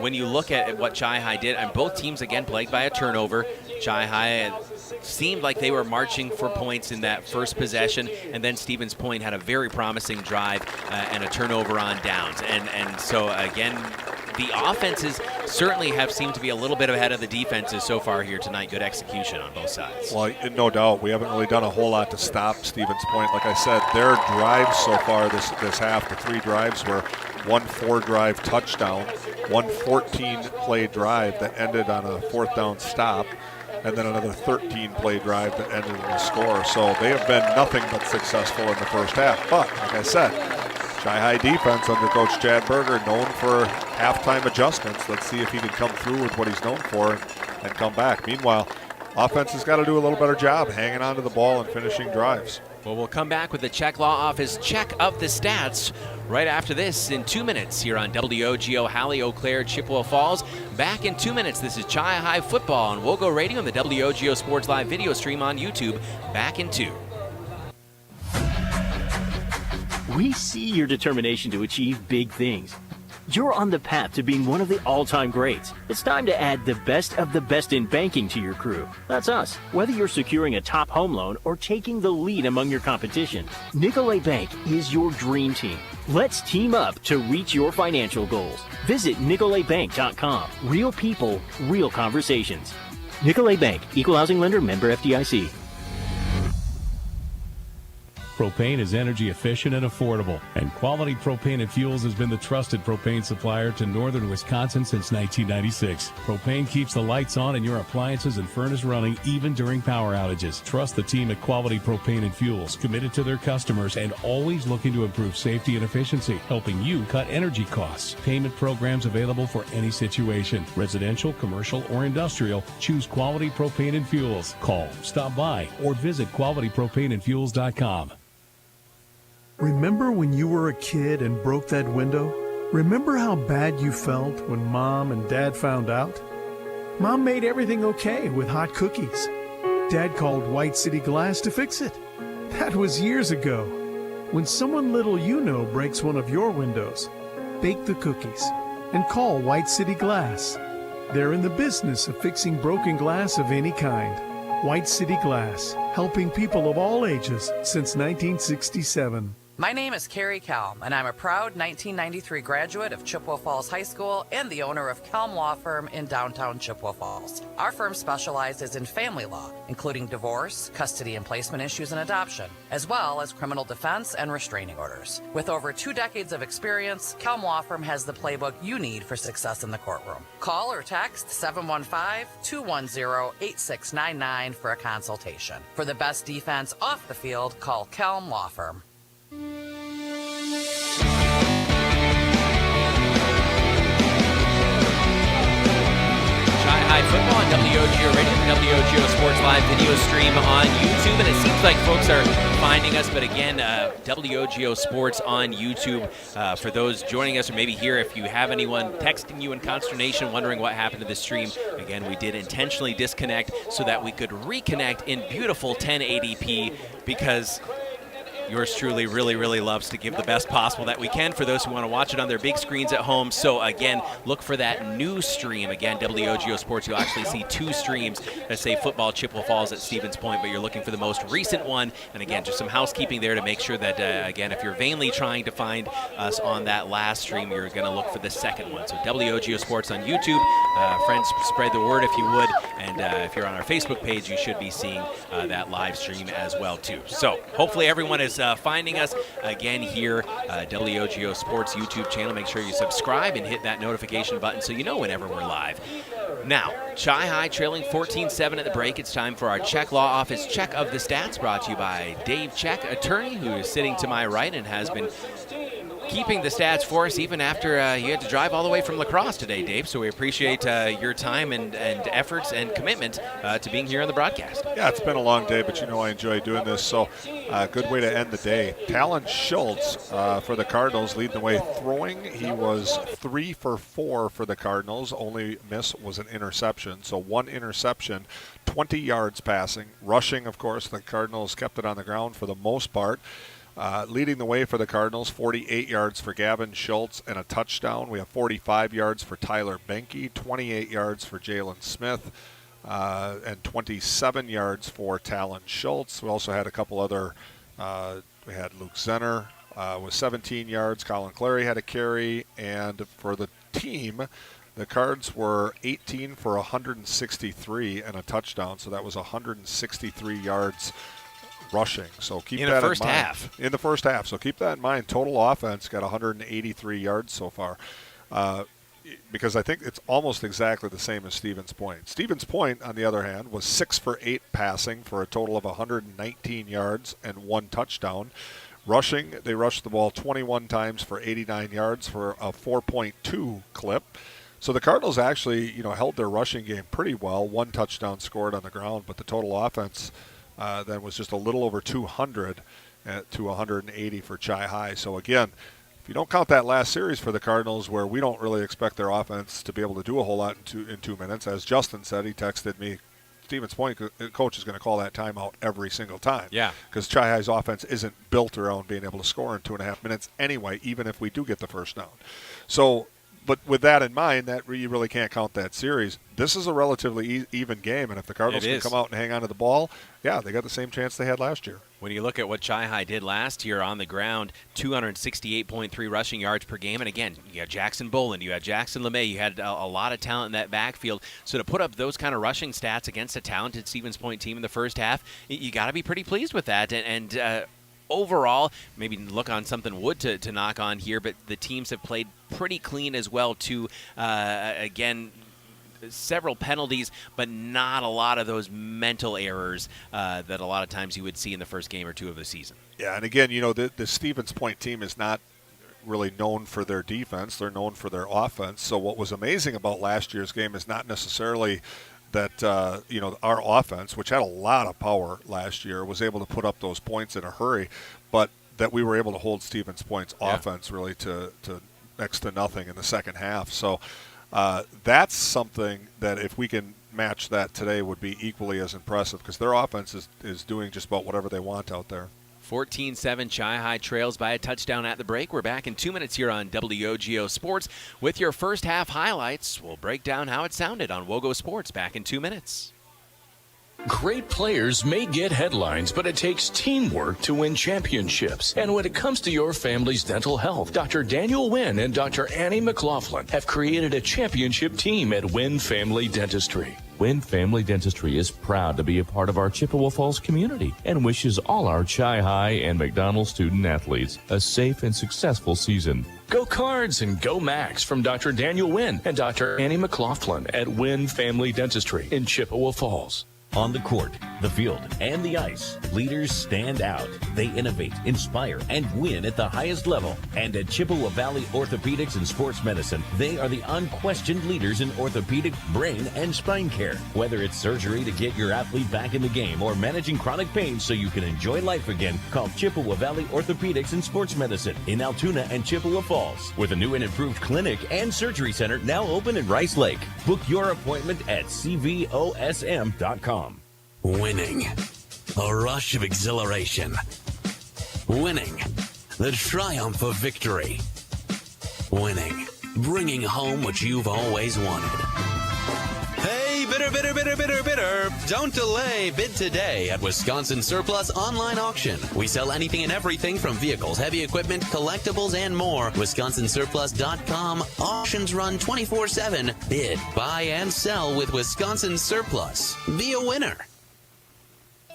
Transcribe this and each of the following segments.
when you look at what Chi-Hi did, and both teams, again, plagued by a turnover. Chi-Hi seemed like they were marching for points in that first possession, and then Stevens Point had a very promising drive and a turnover on downs. And so, again, the offenses certainly have seemed to be a little bit ahead of the defenses so far here tonight. Good execution on both sides. Well, no doubt. We haven't really done a whole lot to stop Stevens Point. Like I said, their drives so far this half, the 3 drives were one 4-drive touchdown, one 14-play drive that ended on a 4th down stop, and then another 13-play drive that ended in a score. So they have been nothing but successful in the first half. But, like I said, Chi-Hi defense under Coach Chad Berger, known for halftime adjustments. Let's see if he can come through with what he's known for and come back. Meanwhile, offense has got to do a little better job hanging on to the ball and finishing drives. Well, we'll come back with the Czech Law Office check of the stats right after this in 2 minutes here on WOGO Halley, Eau Claire, Chippewa Falls. Back in 2 minutes, this is Chi-Hi football on WOGO Radio and the WOGO Sports Live video stream on YouTube. Back in 2. We see your determination to achieve big things. You're on the path to being one of the all-time greats. It's time to add the best of the best in banking to your crew. That's us. Whether you're securing a top home loan or taking the lead among your competition, Nicolet Bank is your dream team. Let's team up to reach your financial goals. Visit NicoletBank.com. Real people, real conversations. Nicolet Bank, Equal Housing Lender, member FDIC. Propane is energy efficient and affordable, and Quality Propane and Fuels has been the trusted propane supplier to northern Wisconsin since 1996. Propane keeps the lights on and your appliances and furnace running even during power outages. Trust the team at Quality Propane and Fuels, committed to their customers and always looking to improve safety and efficiency, helping you cut energy costs. Payment programs available for any situation. Residential, commercial, or industrial, choose Quality Propane and Fuels. Call, stop by, or visit qualitypropaneandfuels.com. Remember when you were a kid and broke that window? Remember how bad you felt when Mom and Dad found out? Mom made everything okay with hot cookies. Dad called White City Glass to fix it. That was years ago. When someone little you know breaks one of your windows, bake the cookies and call White City Glass. They're in the business of fixing broken glass of any kind. White City Glass, helping people of all ages since 1967. My name is Carrie Kelm, and I'm a proud 1993 graduate of Chippewa Falls High School and the owner of Kelm Law Firm in downtown Chippewa Falls. Our firm specializes in family law, including divorce, custody and placement issues, and adoption, as well as criminal defense and restraining orders. With over 2 decades of experience, Kelm Law Firm has the playbook you need for success in the courtroom. Call or text 715-210-8699 for a consultation. For the best defense off the field, call Kelm Law Firm. Chi-Hi football on WOGO Radio, the WOGO Sports Live video stream on YouTube, and it seems like folks are finding us, but again, WOGO Sports on YouTube. For those joining us or maybe here, if you have anyone texting you in consternation, wondering what happened to the stream, again, we did intentionally disconnect so that we could reconnect in beautiful 1080p, because yours truly really loves to give the best possible that we can for those who want to watch it on their big screens at home. So again, look for that new stream. Again, WOGO Sports, you'll actually see 2 streams that say football Chippewa Falls at Stevens Point, but you're looking for the most recent one. And again, just some housekeeping there to make sure that, again, if you're vainly trying to find us on that last stream, you're going to look for the second one. So WOGO Sports on YouTube. Friends, spread the word if you would. And if you're on our Facebook page, you should be seeing that live stream as well, too. So hopefully everyone is finding us again here, WOGO Sports YouTube channel. Make sure you subscribe and hit that notification button so you know whenever we're live. Now, Chi-Hi trailing 14-7 at the break. It's time for our Czech Law Office check of the stats, brought to you by Dave Czech, attorney, who is sitting to my right and has been keeping the stats for us even after you had to drive all the way from La Crosse today, Dave. So we appreciate your time and efforts and commitment to being here on the broadcast. Yeah, it's been a long day, but you know I enjoy doing this, so good way to end the day. Talon Schultz for the Cardinals leading the way throwing. He was 3 for 4 for the Cardinals. Only miss was an interception, so 1 interception, 20 yards passing. Rushing, of course, the Cardinals kept it on the ground for the most part. Leading the way for the Cardinals, 48 yards for Gavin Schultz and a touchdown. We have 45 yards for Tyler Benke, 28 yards for Jalen Smith, and 27 yards for Talon Schultz. We also had a couple other, we had Luke Zenner with 17 yards. Colin Clary had a carry. And for the team, the Cards were 18 for 163 and a touchdown. So that was 163 yards rushing. So keep that in mind. In the first half. In the first half. So keep that in mind. Total offense got 183 yards so far. Because I think it's almost exactly the same as Stevens Point. Stevens Point, on the other hand, was 6 for 8 passing for a total of 119 yards and 1 touchdown. Rushing, they rushed the ball 21 times for 89 yards for a 4.2 clip. So the Cardinals actually, held their rushing game pretty well. 1 touchdown scored on the ground, but the total offense then was just a little over 200 to 180 for Chi High. So again, if you don't count that last series for the Cardinals, where we don't really expect their offense to be able to do a whole lot in 2 minutes, as Justin said, he texted me, Stevens Point coach is going to call that timeout every single time. Yeah. Because Chi High's offense isn't built around being able to score in 2.5 minutes anyway, even if we do get the first down. So, but with that in mind, that you really can't count that series. This is a relatively even game, and if the Cardinals can come out and hang on to the ball, yeah, they got the same chance they had last year. When you look at what Chi High did last year on the ground, 268.3 rushing yards per game. And again, you had Jackson Boland, you had Jackson LeMay, you had a lot of talent in that backfield. So to put up those kind of rushing stats against a talented Stevens Point team in the first half, you got to be pretty pleased with that. And overall, maybe look on something wood to knock on here, but the teams have played pretty clean as well too. Again, several penalties, but not a lot of those mental errors that a lot of times you would see in the first game or two of the season. Yeah, and again, the Stevens Point team is not really known for their defense. They're known for their offense. So what was amazing about last year's game is not necessarily that our offense, which had a lot of power last year, was able to put up those points in a hurry, but that we were able to hold Stevens Point's offense really to next to nothing in the second half. So that's something that if we can match that today would be equally as impressive, because their offense is doing just about whatever they want out there. 14-7, Chi High trails by a touchdown at the break. We're back in 2 minutes here on WOGO Sports with your first half highlights. We'll break down how it sounded on WOGO Sports back in 2 minutes. Great players may get headlines, but it takes teamwork to win championships. And when it comes to your family's dental health, Dr. Daniel Wynn and Dr. Annie McLaughlin have created a championship team at Wynn Family Dentistry. Wynn Family Dentistry is proud to be a part of our Chippewa Falls community and wishes all our Chi High and McDonald student athletes a safe and successful season. Go Cards and go Max from Dr. Daniel Wynn and Dr. Annie McLaughlin at Wynn Family Dentistry in Chippewa Falls. On the court, the field, and the ice, leaders stand out. They innovate, inspire, and win at the highest level. And at Chippewa Valley Orthopedics and Sports Medicine, they are the unquestioned leaders in orthopedic, brain, and spine care. Whether it's surgery to get your athlete back in the game or managing chronic pain so you can enjoy life again, call Chippewa Valley Orthopedics and Sports Medicine in Altoona and Chippewa Falls, with a new and improved clinic and surgery center now open in Rice Lake. Book your appointment at cvosm.com. Winning. A rush of exhilaration. Winning. The triumph of victory. Winning. Bringing home what you've always wanted. Hey, bidder, bidder, bidder, bidder, bidder. Don't delay. Bid today at Wisconsin Surplus Online Auction. We sell anything and everything from vehicles, heavy equipment, collectibles, and more. WisconsinSurplus.com. Auctions run 24/7. Bid, buy, and sell with Wisconsin Surplus. Be a winner.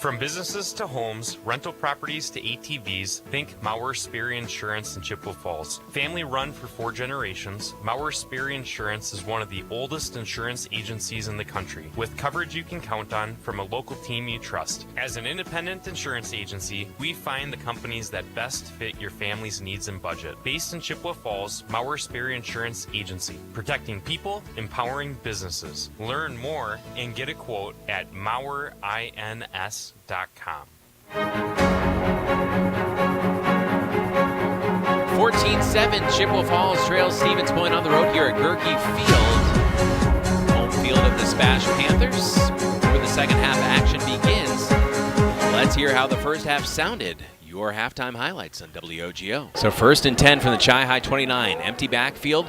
From businesses to homes, rental properties to ATVs, think Mauer Sperry Insurance in Chippewa Falls. Family run for 4 generations, Mauer Sperry Insurance is one of the oldest insurance agencies in the country, with coverage you can count on from a local team you trust. As an independent insurance agency, we find the companies that best fit your family's needs and budget. Based in Chippewa Falls, Mauer Sperry Insurance Agency, protecting people, empowering businesses. Learn more and get a quote at MauerINS.com. 14-7, Chippewa Falls trails Stevens Point on the road here at Goerke Field. Home field of the Spash Panthers. Where the second half action begins. Let's hear how the first half sounded. your halftime highlights on WOGO. So 1st and 10 from the Chi-High 29. Empty backfield.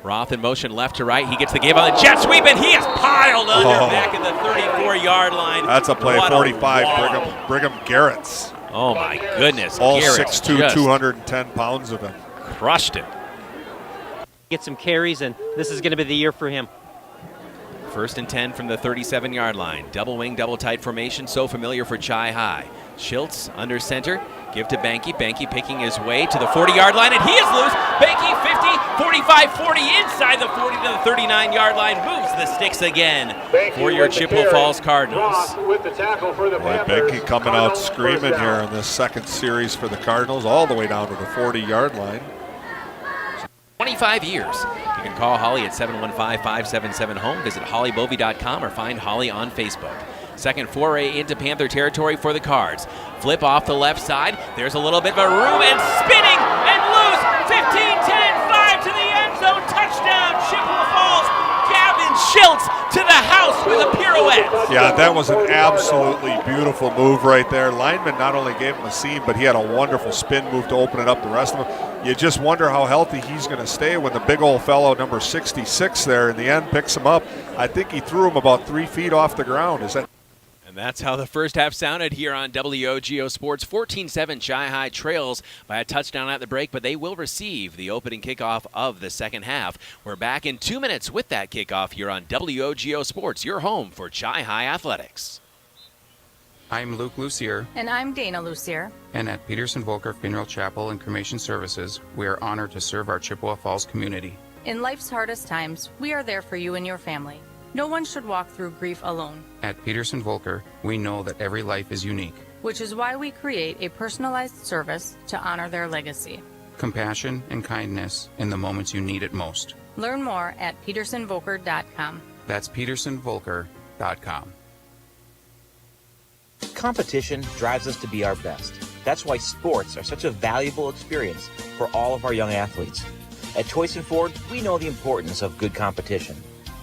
Roth in motion left to right. He gets the give on the jet sweep, and he is piled under back at the 34-yard line. That's a play. 45. Brigham Garrett's. Oh, my goodness. All Garrett's 6'2", 210 pounds of him. Crushed it. Get some carries, and this is going to be the year for him. 1st and 10 from the 37-yard line. Double wing, double tight formation, so familiar for Chi-High. Schiltz under center. Give to Banky. Banky picking his way to the 40-yard line, and he is loose. Banky 50, 45, 40, inside the 40 to the 39-yard line. Moves the sticks again for your Chippewa Falls Cardinals. Banky coming out screaming here in this second series for the Cardinals, all the way down to the 40-yard line. 25 years. You can call Holly at 715-577-HOME. Visit hollybovey.com or find Holly on Facebook. Second foray into Panther territory for the Cards. Flip off the left side. There's a little bit of a room and spinning and loose. 15-10, 5 to the end zone. Touchdown, Chippewa Falls. Gavin Schiltz to the house with a pirouette. Yeah, that was an absolutely beautiful move right there. Lineman not only gave him a seam, but he had a wonderful spin move to open it up the rest of them. You just wonder how healthy he's going to stay when the big old fellow, number 66 there in the end, picks him up. I think he threw him about 3 feet off the ground. And that's how the first half sounded here on WOGO Sports. 14-7 Chi-High trails by a touchdown at the break, but they will receive the opening kickoff of the second half. We're back in 2 minutes with that kickoff here on WOGO Sports, your home for Chi-High athletics. I'm Luke Lucier. And I'm Dana Lucier. And at Peterson Volker Funeral Chapel and Cremation Services, we are honored to serve our Chippewa Falls community. In life's hardest times, we are there for you and your family. No one should walk through grief alone. At Peterson Volker, we know that every life is unique, which is why we create a personalized service to honor their legacy. Compassion and kindness in the moments you need it most. Learn more at petersonvolker.com. That's petersonvolker.com. Competition drives us to be our best. That's why sports are such a valuable experience for all of our young athletes. At Toyson Ford, we know the importance of good competition.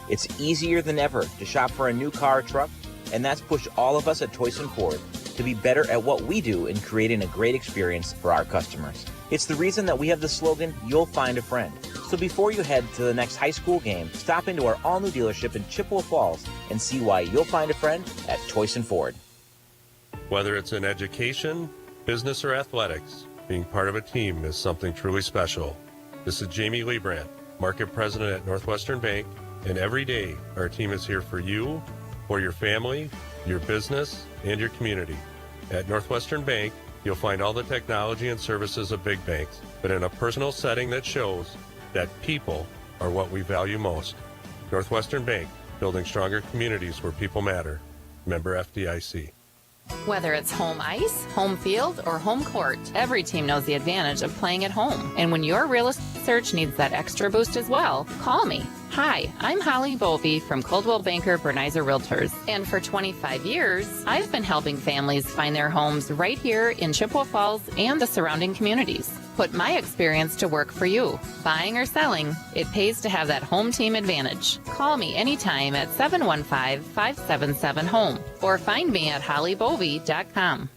It's easier than ever to shop for a new car or truck, and that's pushed all of us at Toyson Ford to be better at what we do in creating a great experience for our customers. It's the reason that we have the slogan, "You'll find a friend." So before you head to the next high school game, stop into our all-new dealership in Chippewa Falls and see why you'll find a friend at Toyson Ford. Whether it's in education, business, or athletics, being part of a team is something truly special. This is Jamie Liebrandt, Market President at Northwestern Bank, and every day our team is here for you, for your family, your business, and your community. At Northwestern Bank, you'll find all the technology and services of big banks, but in a personal setting that shows that people are what we value most. Northwestern Bank, building stronger communities where people matter. Member FDIC. Whether it's home ice, home field, or home court, every team knows the advantage of playing at home. And when your real estate search needs that extra boost as well, call me. Hi, I'm Holly Bovey from Coldwell Banker Bernizer Realtors. And for 25 years, I've been helping families find their homes right here in Chippewa Falls and the surrounding communities. Put my experience to work for you. Buying or selling, it pays to have that home team advantage. Call me anytime at 715-577-HOME or find me at hollybovey.com.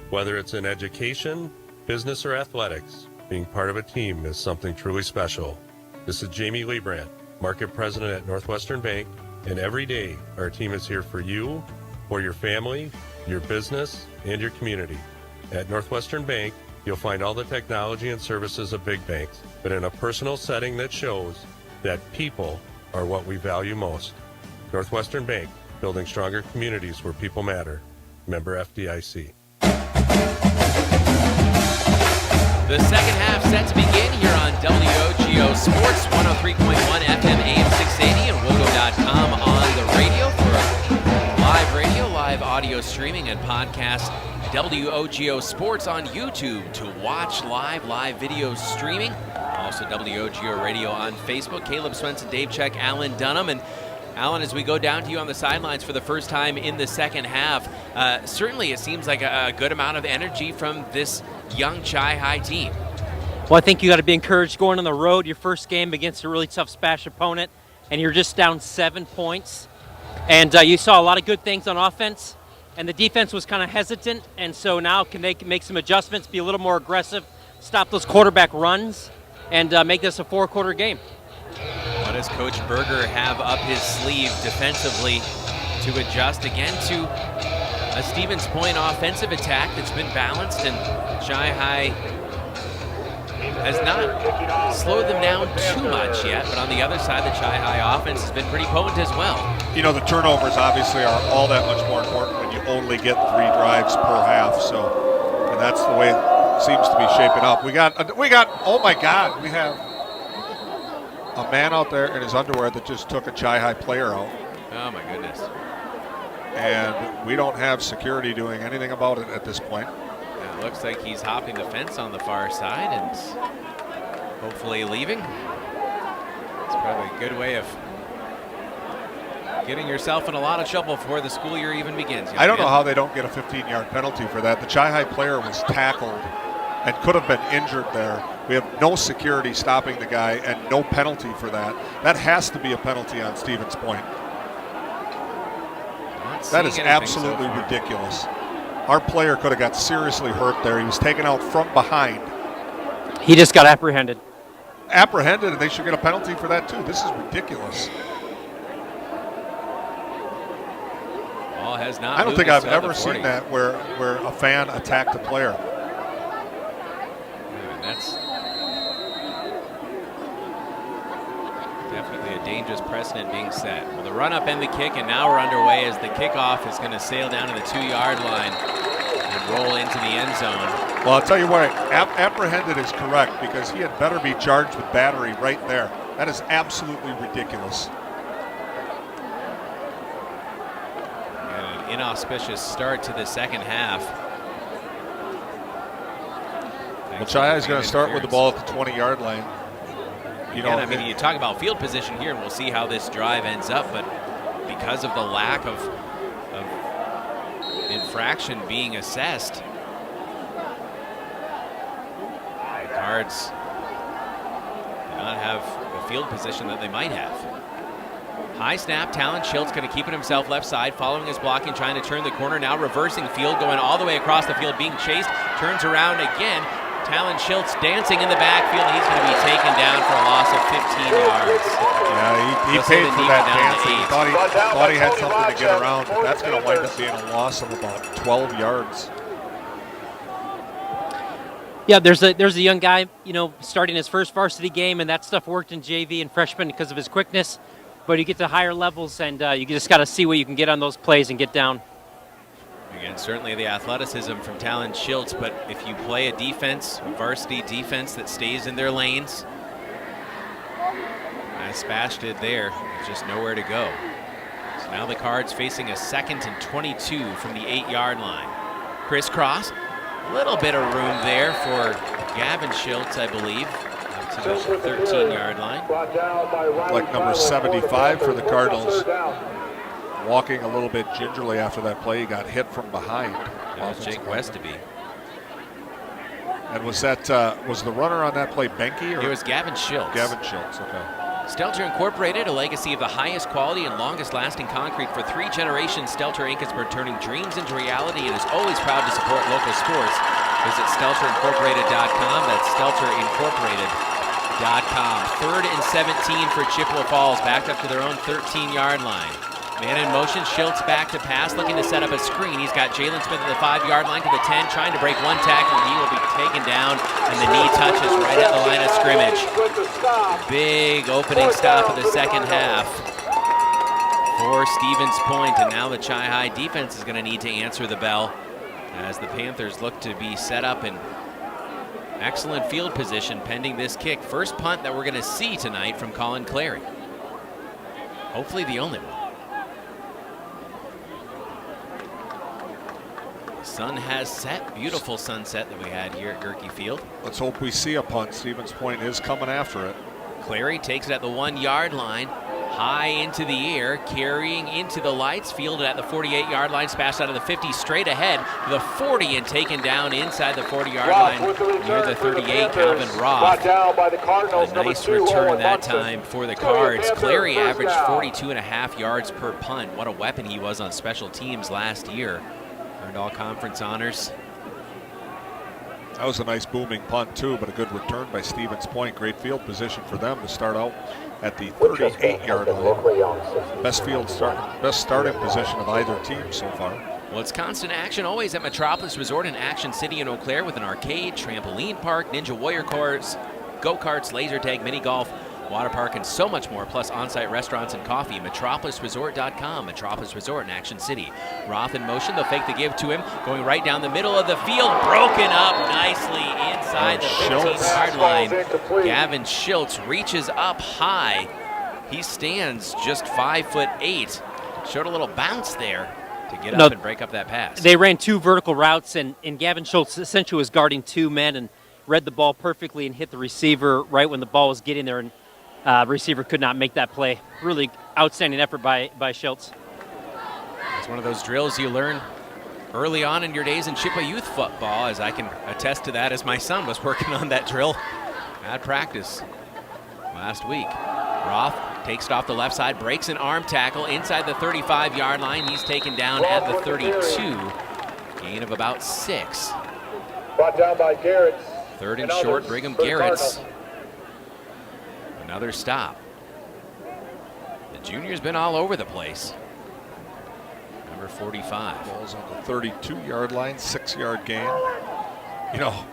Whether it's in education, business, or athletics, being part of a team is something truly special. This is Jamie Liebrandt, Market President at Northwestern Bank, and every day our team is here for you, for your family, your business, and your community. At Northwestern Bank, you'll find all the technology and services of big banks, but in a personal setting that shows that people are what we value most. Northwestern Bank, building stronger communities where people matter. Member FDIC. The second half set to begin here on WOGO Sports, 103.1 FM, AM 680, and WOGO.com on the radio for live radio, live audio streaming, and podcast. WOGO Sports on YouTube to watch live video streaming. Also WOGO Radio on Facebook. Caleb Swenson, Dave Check, Alan Dunham. And Alan, as we go down to you on the sidelines for the first time in the second half, certainly it seems like a good amount of energy from this young Chi-High team. Well, I think you got to be encouraged going on the road, your first game against a really tough Spash opponent, and you're just down 7 points. And you saw a lot of good things on offense. and the defense was kind of hesitant, and so now can they make some adjustments, be a little more aggressive, stop those quarterback runs, and make this a 4-quarter game. What does Coach Berger have up his sleeve defensively to adjust again to a Stevens Point offensive attack that's been balanced, and Chi-Hi has not slowed them down too much yet, but on the other side, the Chi-Hi offense has been pretty potent as well. You know, the turnovers obviously are all that much more important when you only get 3 drives per half. So, and that's the way it seems to be shaping up. We got. Oh my God, we have a man out there in his underwear that just took a Chi-Hi player out. Oh my goodness. And we don't have security doing anything about it at this point. It looks like he's hopping the fence on the far side and hopefully leaving. It's probably a good way of getting yourself in a lot of trouble before the school year even begins. I don't know how they don't get a 15-yard penalty for that. The Chi-Hi player was tackled and could have been injured there. We have no security stopping the guy and no penalty for that. That has to be a penalty on Stevens Point. That is absolutely ridiculous. Our player could have got seriously hurt there. He was taken out from behind. He just got apprehended. Apprehended, and they should get a penalty for that too. This is ridiculous. Ball has not. I don't think I've ever seen that where a fan attacked a player. That's definitely a dangerous precedent being set. Well, the run up and the kick, and now we're underway as the kickoff is going to sail down to the 2-yard line and roll into the end zone. Well, I'll tell you what, apprehended is correct because he had better be charged with battery right there. That is absolutely ridiculous. And an inauspicious start to the second half. Well, Chi is going to start with the ball at the 20-yard line. You know, I mean, you talk about field position here, and we'll see how this drive ends up, but because of the lack of infraction being assessed, the Cards do not have the field position that they might have. High snap, Talon Schiltz going to keep it himself left side, following his blocking, trying to turn the corner, now reversing field, going all the way across the field, being chased, turns around again. Talon Schiltz dancing in the backfield. He's going to be taken down for a loss of 15 yards. Yeah, he paid for that dancing. He thought he had something to get around, but that's going to wind up being a loss of about 12 yards. Yeah, there's a young guy, you know, starting his first varsity game, and that stuff worked in JV and freshman because of his quickness. But you get to higher levels, and you just got to see what you can get on those plays and get down. Again, certainly the athleticism from Talon Schiltz, but if you play a defense, a varsity defense that stays in their lanes, as Spash did there, there's just nowhere to go. So now the Cards facing a 2nd and 22 from the 8-yard line. Crisscross, a little bit of room there for Gavin Schiltz, I believe, to the 13-yard line. Like number 75 for the Cardinals. Walking a little bit gingerly after that play. He got hit from behind. That was Jake Westaby. And was that was the runner on that play Benke? Or? It was Gavin Schiltz. Gavin Schiltz, okay. Stelter Incorporated, a legacy of the highest quality and longest lasting concrete for 3 generations. Stelter Inc. has been turning dreams into reality and is always proud to support local sports. Visit StelterIncorporated.com. That's StelterIncorporated.com. 3rd and 17 for Chippewa Falls, backed up to their own 13-yard line. Man in motion, Schiltz back to pass, looking to set up a screen. He's got Jalen Smith at the 5-yard line to the 10, trying to break one tackle, and he will be taken down, and the knee touches right at the line of scrimmage. Big opening stop of the second half for Stevens Point, and now the Chi-Hi defense is going to need to answer the bell as the Panthers look to be set up in excellent field position pending this kick. First punt that we're going to see tonight from Colin Clary. Hopefully the only one. Sun has set. Beautiful sunset that we had here at Goerke Field. Let's hope we see a punt. Stevens Point is coming after it. Clary takes it at the 1-yard line. High into the air, carrying into the lights, fielded at the 48-yard line, spashed out of the 50, straight ahead to the 40, and taken down inside the 40-yard line near the 38, Calvin Roth. A nice return that time for the Cards. Clary averaged 42.5 yards per punt. What a weapon he was on special teams last year. Earned all conference honors. That was a nice booming punt too, but a good return by Stevens Point. Great field position for them to start out at the 38-yard line. Best starting position of either team so far. Well, it's constant action always at Metropolis Resort in Action City in Eau Claire with an arcade, trampoline park, Ninja Warrior course, go-karts, laser tag, mini golf, water park, and so much more, plus on-site restaurants and coffee. MetropolisResort.com. Metropolis Resort in Action City. Roth in motion. They'll fake the give to him. Going right down the middle of the field. Broken up nicely inside the 15-yard line. Gavin Schiltz reaches up high. He stands just 5'8". Showed a little bounce there to get up and break up that pass. They ran 2 vertical routes, and Gavin Schultz essentially was guarding 2 men and read the ball perfectly and hit the receiver right when the ball was getting there, and receiver could not make that play. Really outstanding effort by Schultz. It's one of those drills you learn early on in your days in Chippewa youth football, as I can attest to that as my son was working on that drill at practice last week. Roth takes it off the left side, breaks an arm tackle inside the 35-yard line. He's taken down at the 32. Gain of about 6. Brought down by Garrett. Third and short, Brigham Garrett's. Another stop. The junior's been all over the place. Number 45. Ball's on the 32-yard line, 6-yard gain. You know,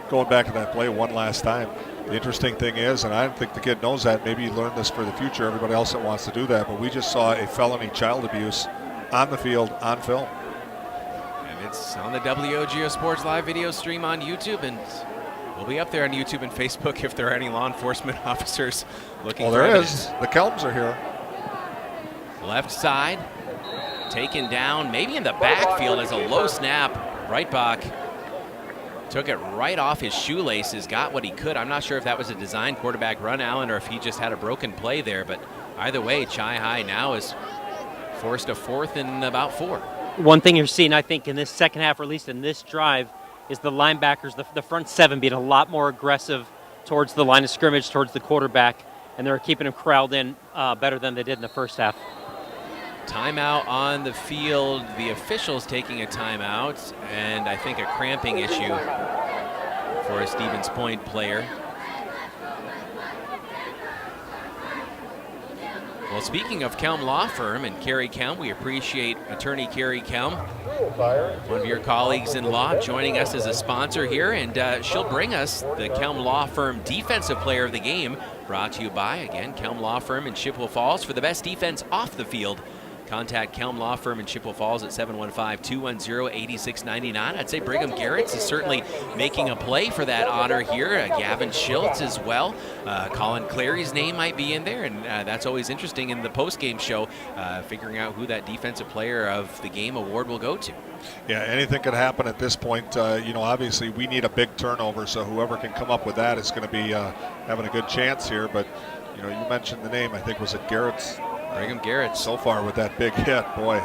going back to that play one last time, the interesting thing is, and I don't think the kid knows that, maybe he learned this for the future, everybody else that wants to do that, but we just saw a felony child abuse on the field, on film. And it's on the WOGO Sports live video stream on YouTube, and we'll be up there on YouTube and Facebook if there are any law enforcement officers looking for evidence. There is. The Kelms are here. Left side, taken down, maybe in the backfield as a low snap. Breitbach took it right off his shoelaces, got what he could. I'm not sure if that was a design quarterback run, Allen, or if he just had a broken play there. But either way, Chi High now is forced a 4th and about 4. One thing you're seeing, I think, in this second half, or at least in this drive, is the linebackers, the front 7, being a lot more aggressive towards the line of scrimmage, towards the quarterback, and they're keeping him corralled in better than they did in the first half. Timeout on the field. The officials taking a timeout, and I think a cramping issue for a Stevens Point player. Well, speaking of Kelm Law Firm and Carrie Kelm, we appreciate attorney Carrie Kelm, one of your colleagues in law, joining us as a sponsor here, and she'll bring us the Kelm Law Firm Defensive Player of the Game, brought to you by, again, Kelm Law Firm in Chippewa Falls for the best defense off the field. Contact Kelm Law Firm in Chippewa Falls at 715-210-8699. I'd say Brigham Garrett's is certainly making a play for that honor here. Gavin Schiltz as well. Colin Clary's name might be in there, and that's always interesting in the post-game show, figuring out who that Defensive Player of the Game award will go to. Yeah, anything could happen at this point. Obviously we need a big turnover, so whoever can come up with that is going to be having a good chance here. But, you mentioned the name, I think, was it Garrett's? Brigham Garrett so far with that big hit, boy.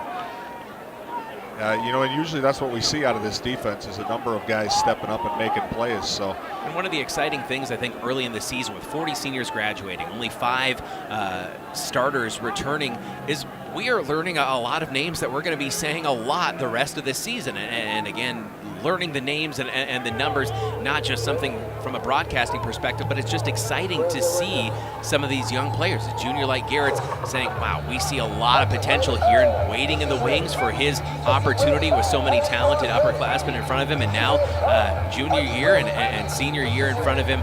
And usually that's what we see out of this defense is a number of guys stepping up and making plays. So, and one of the exciting things I think early in the season with 40 seniors graduating, only 5 starters returning, is we are learning a lot of names that we're going to be saying a lot the rest of this season. And again, learning the names and the numbers, not just something from a broadcasting perspective, but it's just exciting to see some of these young players. A junior like Garrett's saying, wow, we see a lot of potential here, and waiting in the wings for his opportunity with so many talented upperclassmen in front of him, and now junior year and senior year in front of him.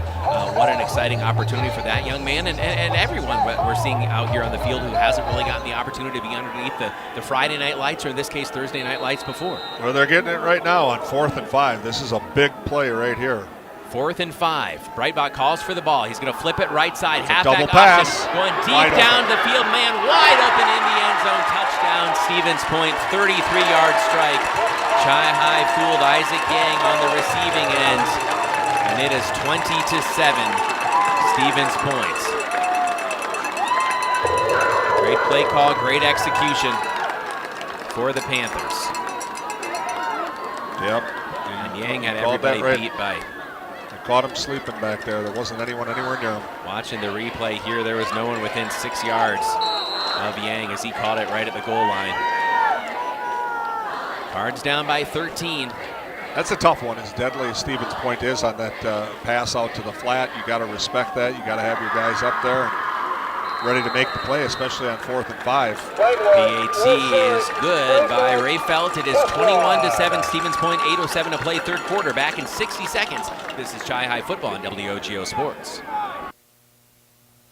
What an exciting opportunity for that young man and everyone we're seeing out here on the field who hasn't really gotten the opportunity to be underneath the Friday night lights, or in this case Thursday night lights before. Well, they're getting it right now on 4th and 5. This is a big play right here. 4th and 5. Breitbach calls for the ball. He's going to flip it right side. Halfback pass. Going deep down the field. Man wide open in the end zone. Touchdown, Stevens Point. 33-yard strike. Chi High fooled Isaac Yang on the receiving end. And it is 20-7. Stevens Point. Great play call. Great execution for the Panthers. Yep. And Yang had everybody beat by. They caught him sleeping back there. There wasn't anyone anywhere near him. Watching the replay here, there was no one within 6 yards of Yang as he caught it right at the goal line. Cards down by 13. That's a tough one, as deadly as Stevens Point is on that pass out to the flat. You got to respect that. You got to have your guys up there and ready to make the play, especially on 4th and 5. PAT is good by Rayfelt. It is 21-7. Stevens Point, 8:07 to play, third quarter. Back in 60 seconds. This is Chi-High football on WOGO Sports.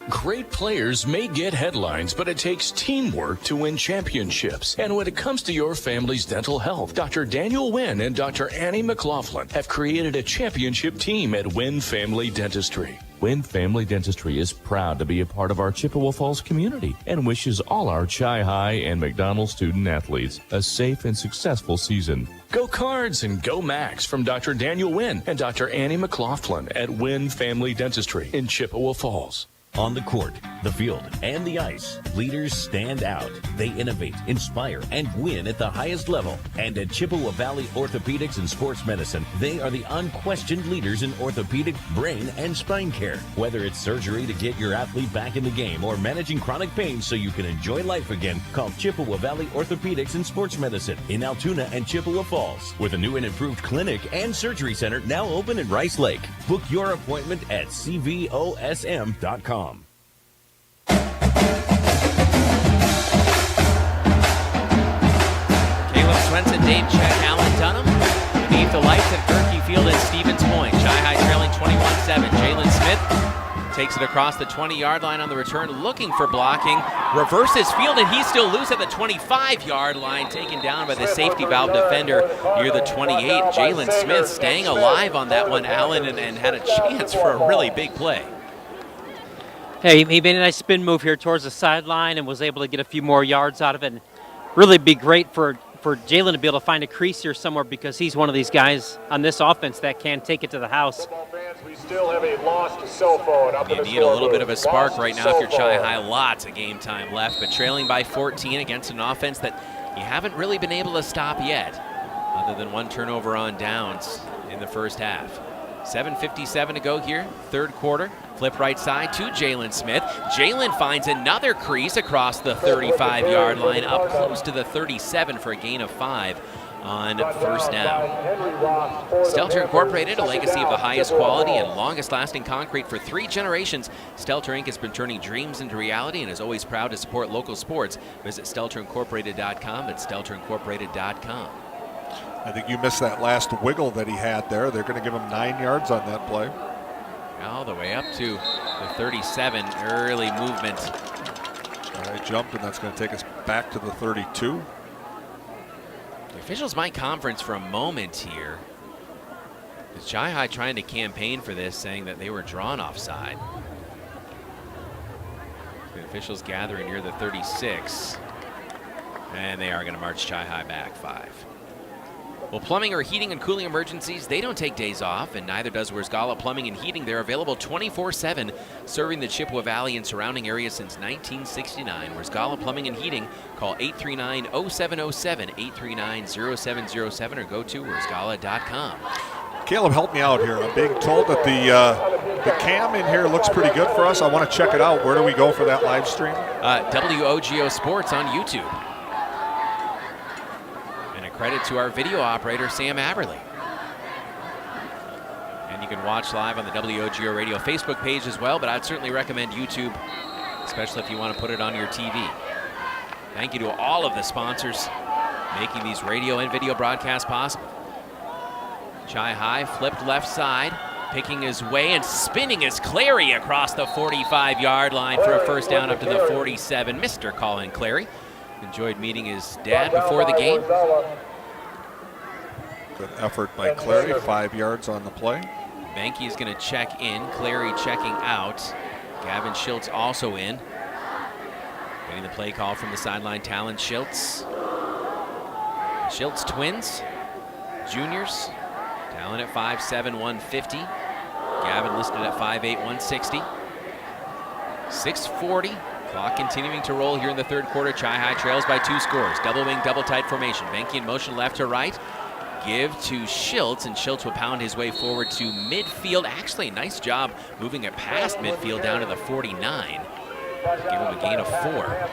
Great players may get headlines, but it takes teamwork to win championships. And when it comes to your family's dental health, Dr. Daniel Wynn and Dr. Annie McLaughlin have created a championship team at Wynn Family Dentistry. Wynn Family Dentistry is proud to be a part of our Chippewa Falls community and wishes all our Chi-High and McDonald student athletes a safe and successful season. Go Cards and go Max from Dr. Daniel Wynn and Dr. Annie McLaughlin at Wynn Family Dentistry in Chippewa Falls. On the court, the field, and the ice, leaders stand out. They innovate, inspire, and win at the highest level. And at Chippewa Valley Orthopedics and Sports Medicine, they are the unquestioned leaders in orthopedic, brain, and spine care. Whether it's surgery to get your athlete back in the game or managing chronic pain so you can enjoy life again, call Chippewa Valley Orthopedics and Sports Medicine in Altoona and Chippewa Falls, with a new and improved clinic and surgery center now open in Rice Lake. Book your appointment at cvosm.com. Caleb Swenson, Dave Check, Alan Dunham. Beneath the lights at Goerke Field at Stevens Point. Chi-High trailing 21-7. Jalen Smith takes it across the 20-yard line on the return, looking for blocking. Reverses field, and he's still loose at the 25-yard line, taken down by the safety valve defender near the 28. Jalen Smith staying alive on that one, Alan, and had a chance for a really big play. Hey, he made a nice spin move here towards the sideline and was able to get a few more yards out of it. And really be great for Jalen to be able to find a crease here somewhere, because he's one of these guys on this offense that can take it to the house. We still have a lost cell phone up in You the need a little bit of a spark Lost right now cell if you're Chi-High. phone. Lots of game time left, but trailing by 14 against an offense that you haven't really been able to stop yet, other than one turnover on downs in the first half. 7:57 to go here, third quarter. Flip right side to Jalen Smith. Jalen finds another crease across the 35-yard line, up close to the 37 for a gain of 5 on first down. Stelter Incorporated, a legacy of the highest quality and longest lasting concrete for 3 generations. Stelter Inc. has been turning dreams into reality and is always proud to support local sports. Visit StelterIncorporated.com at StelterIncorporated.com. I think you missed that last wiggle that he had there. They're going to give him 9 yards on that play. All the way up to the 37, early movement. All right, jump, and that's going to take us back to the 32. The officials might conference for a moment here. Is Chi-High trying to campaign for this, saying that they were drawn offside? The officials gathering near the 36. And they are going to march Chi-High back 5. Well, plumbing or heating and cooling emergencies, they don't take days off, and neither does Wiersgala Plumbing and Heating. They're available 24/7, serving the Chippewa Valley and surrounding areas since 1969. Wiersgala Plumbing and Heating. Call 839-0707, 839-0707, or go to wiersgala.com. Caleb, help me out here. I'm being told that the cam in here looks pretty good for us. I want to check it out. Where do we go for that live stream? WOGO Sports on YouTube. Credit to our video operator, Sam Aberley. And you can watch live on the WOGO Radio Facebook page as well, but I'd certainly recommend YouTube, especially if you want to put it on your TV. Thank you to all of the sponsors making these radio and video broadcasts possible. Chi-High flipped left side, picking his way and spinning his Clary across the 45-yard line for a first down up to the 47. Mr. Colin Clary. Enjoyed meeting his dad before the game. Good effort by Clary, 5 yards on the play. Banky is going to check in, Clary checking out. Gavin Schiltz also in. Getting the play call from the sideline, Talon Schiltz. Schiltz twins, juniors. Talon at 5'7", 150. Gavin listed at 5'8", 160. 6:40. Clock continuing to roll here in the third quarter. Chi-High trails by 2 scores. Double wing, double tight formation. Banky in motion left to right. Give to Schiltz, and Schiltz will pound his way forward to midfield. Actually, nice job moving it past midfield down to the 49. Give him a gain of 4.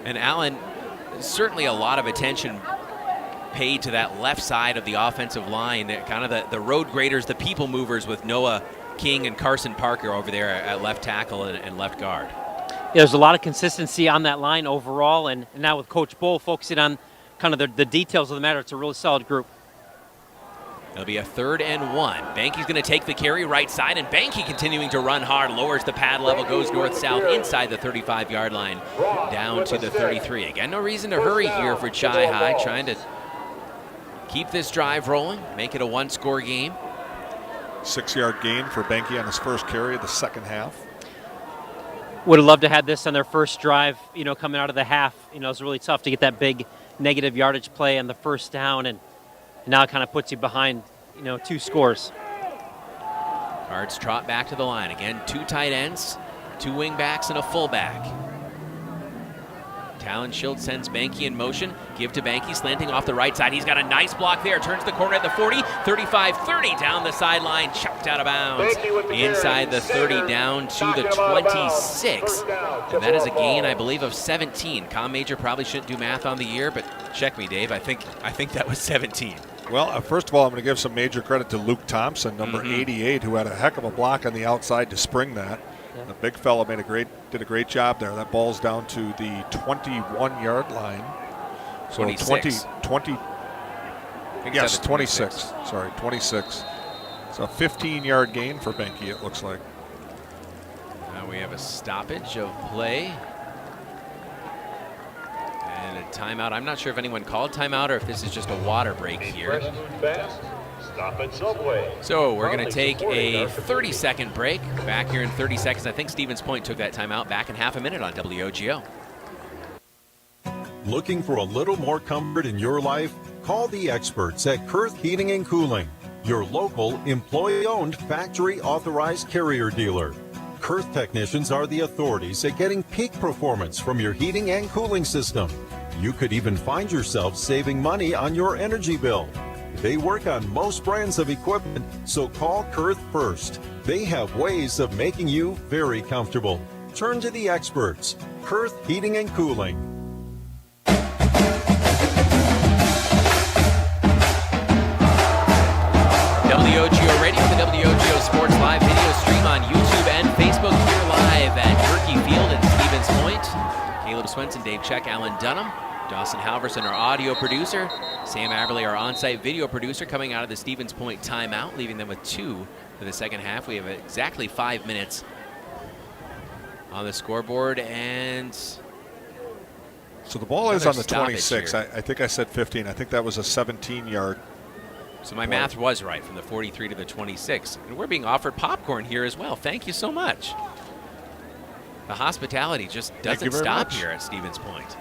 And Allen, certainly a lot of attention paid to that left side of the offensive line, kind of the road graders, the people movers with Noah King and Carson Parker over there at left tackle and left guard. Yeah, there's a lot of consistency on that line overall, and now with Coach Bull focusing on kind of the details of the matter, it's a really solid group. It'll be a 3rd and 1. Banky's going to take the carry right side, and Banky continuing to run hard, lowers the pad level, goes north-south inside the 35-yard line, down to the 33. Again, no reason to hurry here for Chi-Hi, trying to keep this drive rolling, make it a 1-score game. 6-yard gain for Banky on his first carry of the second half. Would have loved to have this on their first drive, coming out of the half. It's really tough to get that big negative yardage play on the first down, and now it kind of puts you behind, 2 scores. Cards trot back to the line. Again, 2 tight ends, 2 wing backs, and a fullback. Talon Schultz sends Banky in motion. Give to Banky, slanting off the right side. He's got a nice block there. Turns the corner at the 40, 35, 30 down the sideline. Chucked out of bounds. Inside the 30 down to the 26. And that is a gain, I believe, of 17. Com Major probably shouldn't do math on the year, but check me, Dave. I think that was 17. Well, first of all, I'm going to give some major credit to Luke Thompson, number 88, who had a heck of a block on the outside to spring that. Yeah. The big fella did a great job there. That ball's down to the 21-yard line. So 26. 26. Sorry, 26. So a 15-yard gain for Banky, it looks like. Now we have a stoppage of play. And a timeout. I'm not sure if anyone called timeout or if this is just a water break here. So we're going to take a 30-second break. Back here in 30 seconds. I think Stevens Point took that timeout. Back in half a minute on WOGO. Looking for a little more comfort in your life? Call the experts at Kurth Heating and Cooling, your local employee-owned factory-authorized carrier dealer. Kurth technicians are the authorities at getting peak performance from your heating and cooling system. You could even find yourself saving money on your energy bill. They work on most brands of equipment, so call Kurth first. They have ways of making you very comfortable. Turn to the experts. Kurth Heating and Cooling. WOGO Radio, the WOGO Sports live video stream on YouTube and Facebook, here live at Goerke Field in Stevens Point. Caleb Swenson, Dave Check, Alan Dunham, Dawson Halverson, our audio producer, Sam Aberley, our on-site video producer, coming out of the Stevens Point timeout, leaving them with 2 for the second half. We have exactly 5 minutes on the scoreboard, and so the ball is on the 26. I think I said 15. I think that was a 17-yard. So my math was right, from the 43 to the 26. And we're being offered popcorn here as well. Thank you so much. The hospitality just doesn't stop here at Stevens Point.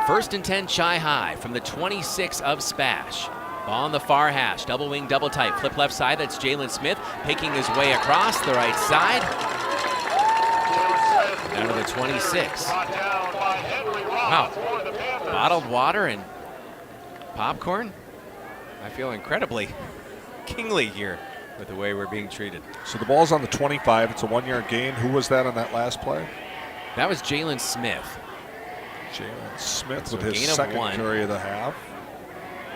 1st and 10, Chi-Hi from the 26 of Spash. Ball on the far hash, double wing, double tight. Flip left side, that's Jalen Smith picking his way across the right side. Down to the 26. Wow. Bottled water and popcorn. I feel incredibly kingly here with the way we're being treated. So the ball's on the 25. It's a 1-yard gain. Who was that on that last play? That was Jalen Smith. Jalen Smith so with his second carry of the half.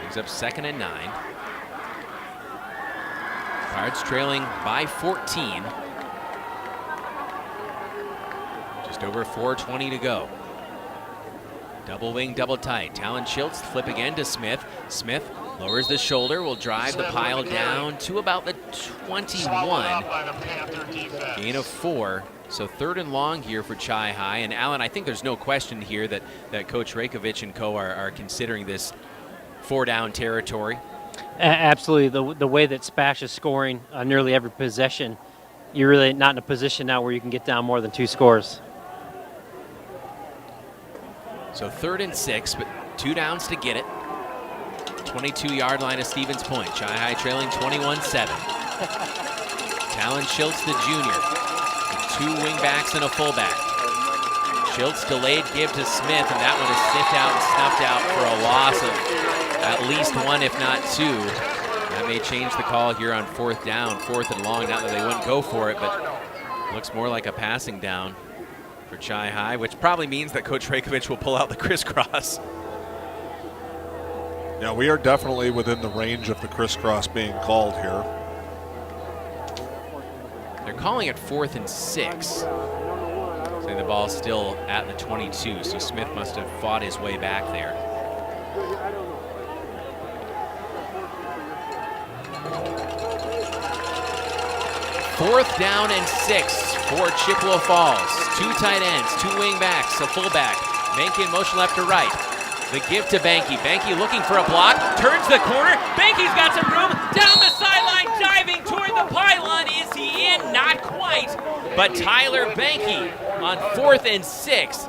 He's up 2nd and 9. Cards trailing by 14. Just over 4:20 to go. Double wing, double tight. Talon Schultz, flip again to Smith. Smith lowers the shoulder, will drive the pile down to about the 21. Gain of 4. So 3rd and long here for Chi-Hi. And Alan, I think there's no question here that Coach Rajkovic and co are considering this 4-down territory. Absolutely. The way that Spash is scoring on nearly every possession, you're really not in a position now where you can get down more than 2 scores. So 3rd and 6, but 2 downs to get it. 22-yard line of Stevens Point. Chi-Hi trailing 21-7. Talon Schultz, the junior. 2 wingbacks and a fullback. Schultz delayed give to Smith, and that one is snuffed out for a loss of at least 1, if not 2. That may change the call here on 4th down, 4th and long. Not that they wouldn't go for it, but Looks more like a passing down for Chi High, which probably means that Coach Rajkovic will pull out the crisscross. Yeah, we are definitely within the range of the crisscross being called here. They're calling it 4th and 6. So the ball's still at the 22, so Smith must have fought his way back there. Fourth down and 6 for Chippewa Falls. 2 tight ends, 2 wing backs, a fullback. Banky in motion left to right. The give to Banky. Banky looking for a block, turns the corner. Banky's got some room, down the sideline, diving toward the pylon. Is he in? Not quite. But Tyler Banky on 4th and 6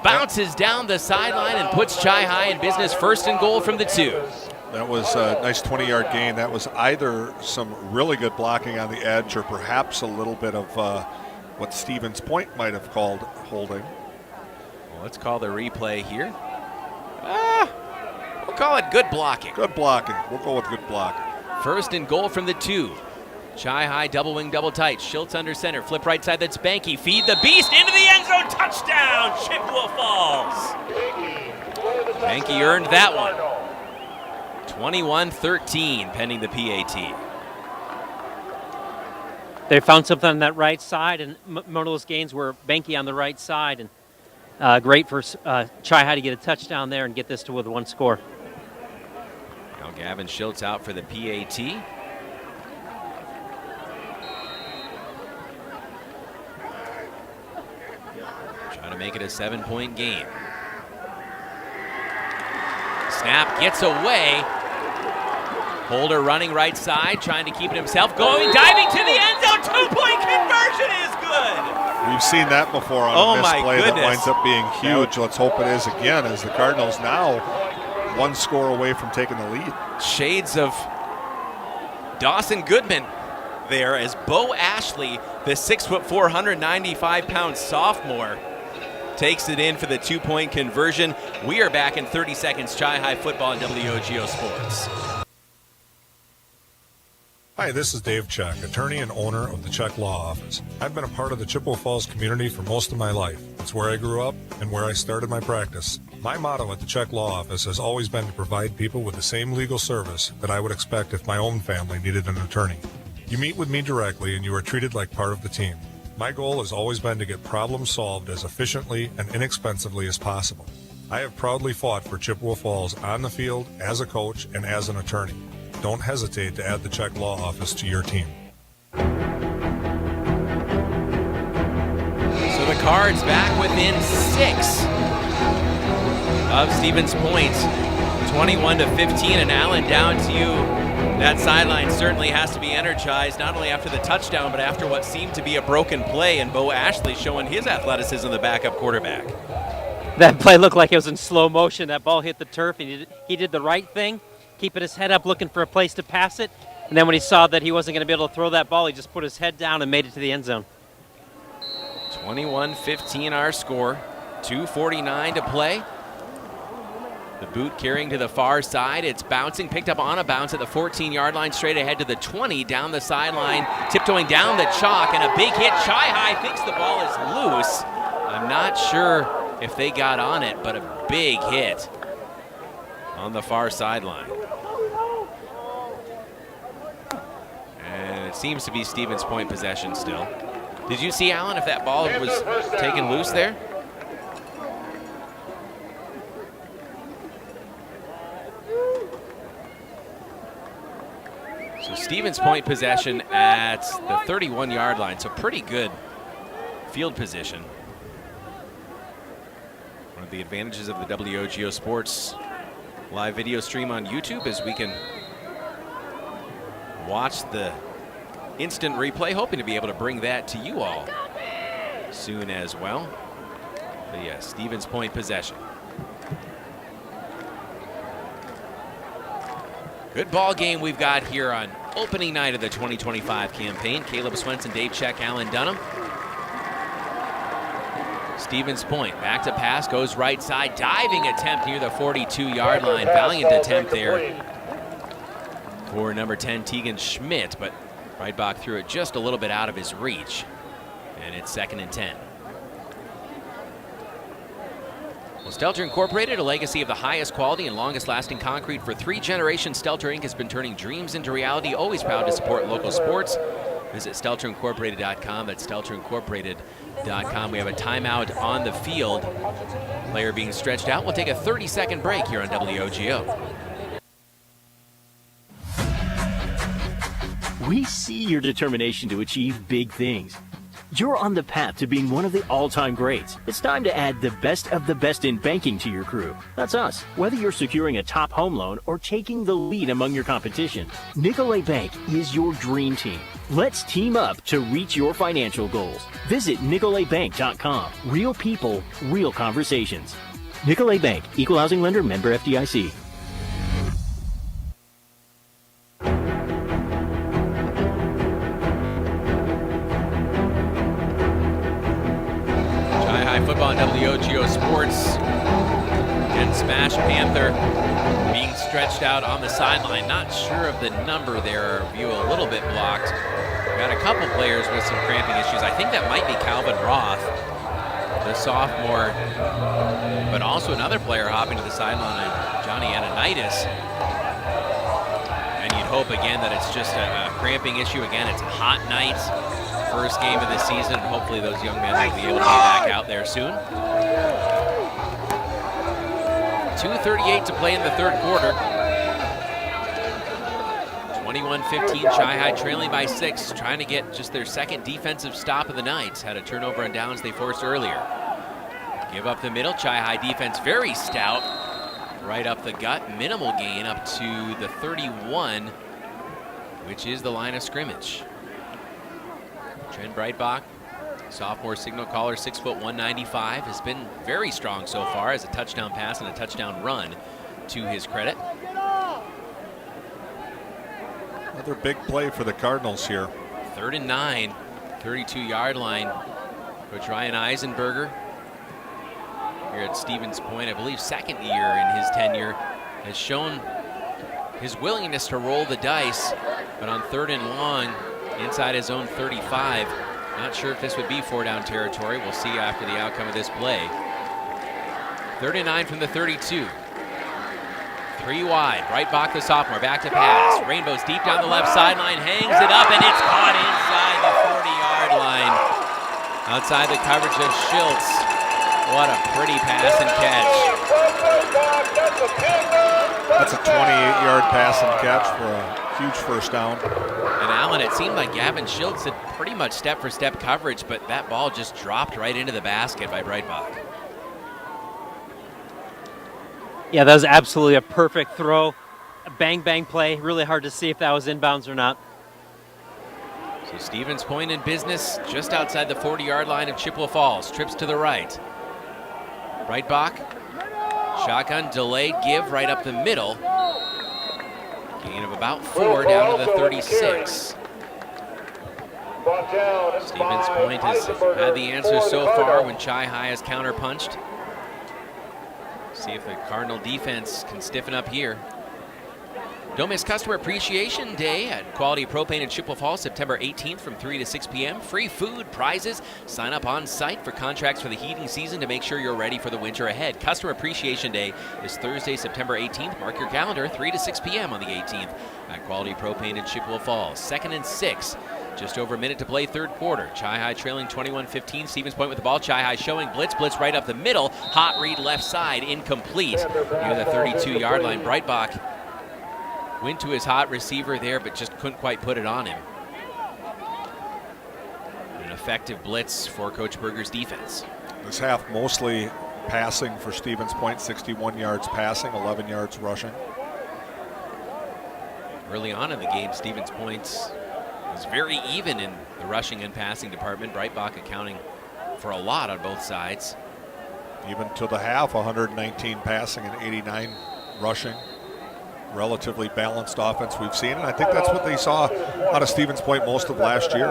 bounces down the sideline and puts Chi High in business, 1st and goal from the 2. That was a nice 20-yard gain. That was either some really good blocking on the edge or perhaps a little bit of what Stevens Point might have called holding. Well, let's call the replay here. We'll call it good blocking. Good blocking. We'll go with good blocking. 1st and goal from the 2. Chi High double wing, double tight. Schultz under center. Flip right side. That's Banky. Feed the beast into the end zone. Touchdown, Chippewa Falls. Banky earned that one. 21-13 pending the PAT. They found something on that right side, and one of those gains were Banky on the right side, and great for Chi High to get a touchdown there and get this to with 1 score. Now Gavin Schultz out for the PAT. Trying to make it a 7-point game. Snap gets away. Holder running right side, trying to keep it himself. Going, diving to the end zone. 2-point conversion is good. We've seen that before on a missed play that winds up being huge. Let's hope it is again, as the Cardinals now 1 score away from taking the lead. Shades of Dawson Goodman there as Bo Ashley, the 6'4", 195-pound sophomore, takes it in for the 2-point conversion. We are back in 30 seconds. Chi High football on WOGO Sports. Hi, this is Dave Check, attorney and owner of the Check Law Office. I've been a part of the Chippewa Falls community for most of my life. It's where I grew up and where I started my practice. My motto at the Check Law Office has always been to provide people with the same legal service that I would expect if my own family needed an attorney. You meet with me directly and you are treated like part of the team. My goal has always been to get problems solved as efficiently and inexpensively as possible. I have proudly fought for Chippewa Falls on the field, as a coach, and as an attorney. Don't hesitate to add the Check Law Office to your team. So the Cards back within 6 of Stevens Point. 21-15, and Allen down to you. That sideline certainly has to be energized, not only after the touchdown, but after what seemed to be a broken play, and Bo Ashley showing his athleticism, the backup quarterback. That play looked like it was in slow motion. That ball hit the turf, and he did the right thing, keeping his head up, looking for a place to pass it. And then when he saw that he wasn't going to be able to throw that ball, he just put his head down and made it to the end zone. 21-15 our score. 2:49 to play. The boot carrying to the far side. It's bouncing, picked up on a bounce at the 14-yard line, straight ahead to the 20, down the sideline, tiptoeing down the chalk, and a big hit. Chi High thinks the ball is loose. I'm not sure if they got on it, but a big hit on the far sideline. And it seems to be Stevens Point possession still. Did you see, Alan, if that ball was taken loose there? So Stevens Point possession at the 31-yard line, so pretty good field position. One of the advantages of the WOGO Sports live video stream on YouTube is we can watch the instant replay, hoping to be able to bring that to you all soon as well. But yeah, Stevens Point possession. Good ball game we've got here on opening night of the 2025 campaign. Caleb Swenson, Dave Check, Alan Dunham. Stevens Point back to pass, goes right side, diving attempt near the 42-yard line. Valiant attempt there for number 10, Tegan Schmidt, but Reitbach threw it just a little bit out of his reach. And it's 2nd and 10. Well, Stelter Incorporated, a legacy of the highest quality and longest lasting concrete for 3 generations. Stelter Inc. has been turning dreams into reality, always proud to support local sports. Visit StelterIncorporated.com. That's StelterIncorporated.com. We have a timeout on the field. Player being stretched out. We'll take a 30-second break here on WOGO. We see your determination to achieve big things. You're on the path to being one of the all-time greats. It's time to add the best of the best in banking to your crew. That's us. Whether you're securing a top home loan or taking the lead among your competition, Nicolet Bank is your dream team. Let's team up to reach your financial goals. Visit NicoletBank.com. Real people, real conversations. Nicolet Bank, Equal Housing Lender, member FDIC. Football on WOGO Sports. Again, Smash Panther being stretched out on the sideline. Not sure of the number there. Our view a little bit blocked. We got a couple players with some cramping issues. I think that might be Calvin Roth, the sophomore, but also another player hopping to the sideline, Johnny Ananitis. And you'd hope again that it's just a cramping issue. Again, it's a hot night. First game of the season, and hopefully those young men will be able to be back out there soon. 2:38 to play in the third quarter. 21-15, Chi-Hi trailing by 6, trying to get just their second defensive stop of the night. Had a turnover on downs they forced earlier. Give up the middle, Chi-Hi defense very stout. Right up the gut, minimal gain up to the 31, which is the line of scrimmage. Trent Breitbach, sophomore signal caller, 6', 195, has been very strong so far as a touchdown pass and a touchdown run to his credit. Another big play for the Cardinals here. 3rd and 9, 32-yard line. Coach Ryan Eisenberger here at Stevens Point, I believe second year in his tenure, has shown his willingness to roll the dice, but on 3rd and long, inside his own 35. Not sure if this would be 4-down territory. We'll see after the outcome of this play. 3rd and 9 from the 32. 3 wide. Breitbach, the sophomore, back to pass. Rainbow's deep down the left sideline, hangs it up, and it's caught inside the 40-yard line. Outside the coverage of Schultz. What a pretty pass and catch. That's a 28-yard pass and catch for a huge first down. And Allen, it seemed like Gavin Schultz had pretty much step-for-step coverage, but that ball just dropped right into the basket by Breitbach. Yeah, that was absolutely a perfect throw. A bang-bang play. Really hard to see if that was inbounds or not. So Stevens Point in business just outside the 40-yard line of Chippewa Falls. Trips to the right. Breitbach, shotgun, delayed give right up the middle. Gain of about 4 down to the 36. Stevens Point has had the answer so far when Chi-Hi has counterpunched. See if the Cardinal defense can stiffen up here. Don't miss Customer Appreciation Day at Quality Propane in Chippewa Falls, September 18th from 3 to 6 p.m. Free food, prizes. Sign up on site for contracts for the heating season to make sure you're ready for the winter ahead. Customer Appreciation Day is Thursday, September 18th. Mark your calendar, 3 to 6 p.m. on the 18th at Quality Propane in Chippewa Falls. 2nd and 6. Just over a minute to play third quarter. Chi-Hi trailing 21-15. Stevens Point with the ball. Chi-Hi showing blitz right up the middle. Hot read left side, incomplete. Near the 32-yard line. Breitbach went to his hot receiver there, but just couldn't quite put it on him. An effective blitz for Coach Berger's defense. This half mostly passing for Stevens Point, 61 yards passing, 11 yards rushing. Early on in the game, Stevens Point was very even in the rushing and passing department. Breitbach accounting for a lot on both sides. Even to the half, 119 passing and 89 rushing. Relatively balanced offense we've seen, and I think that's what they saw out of Stevens Point most of last year.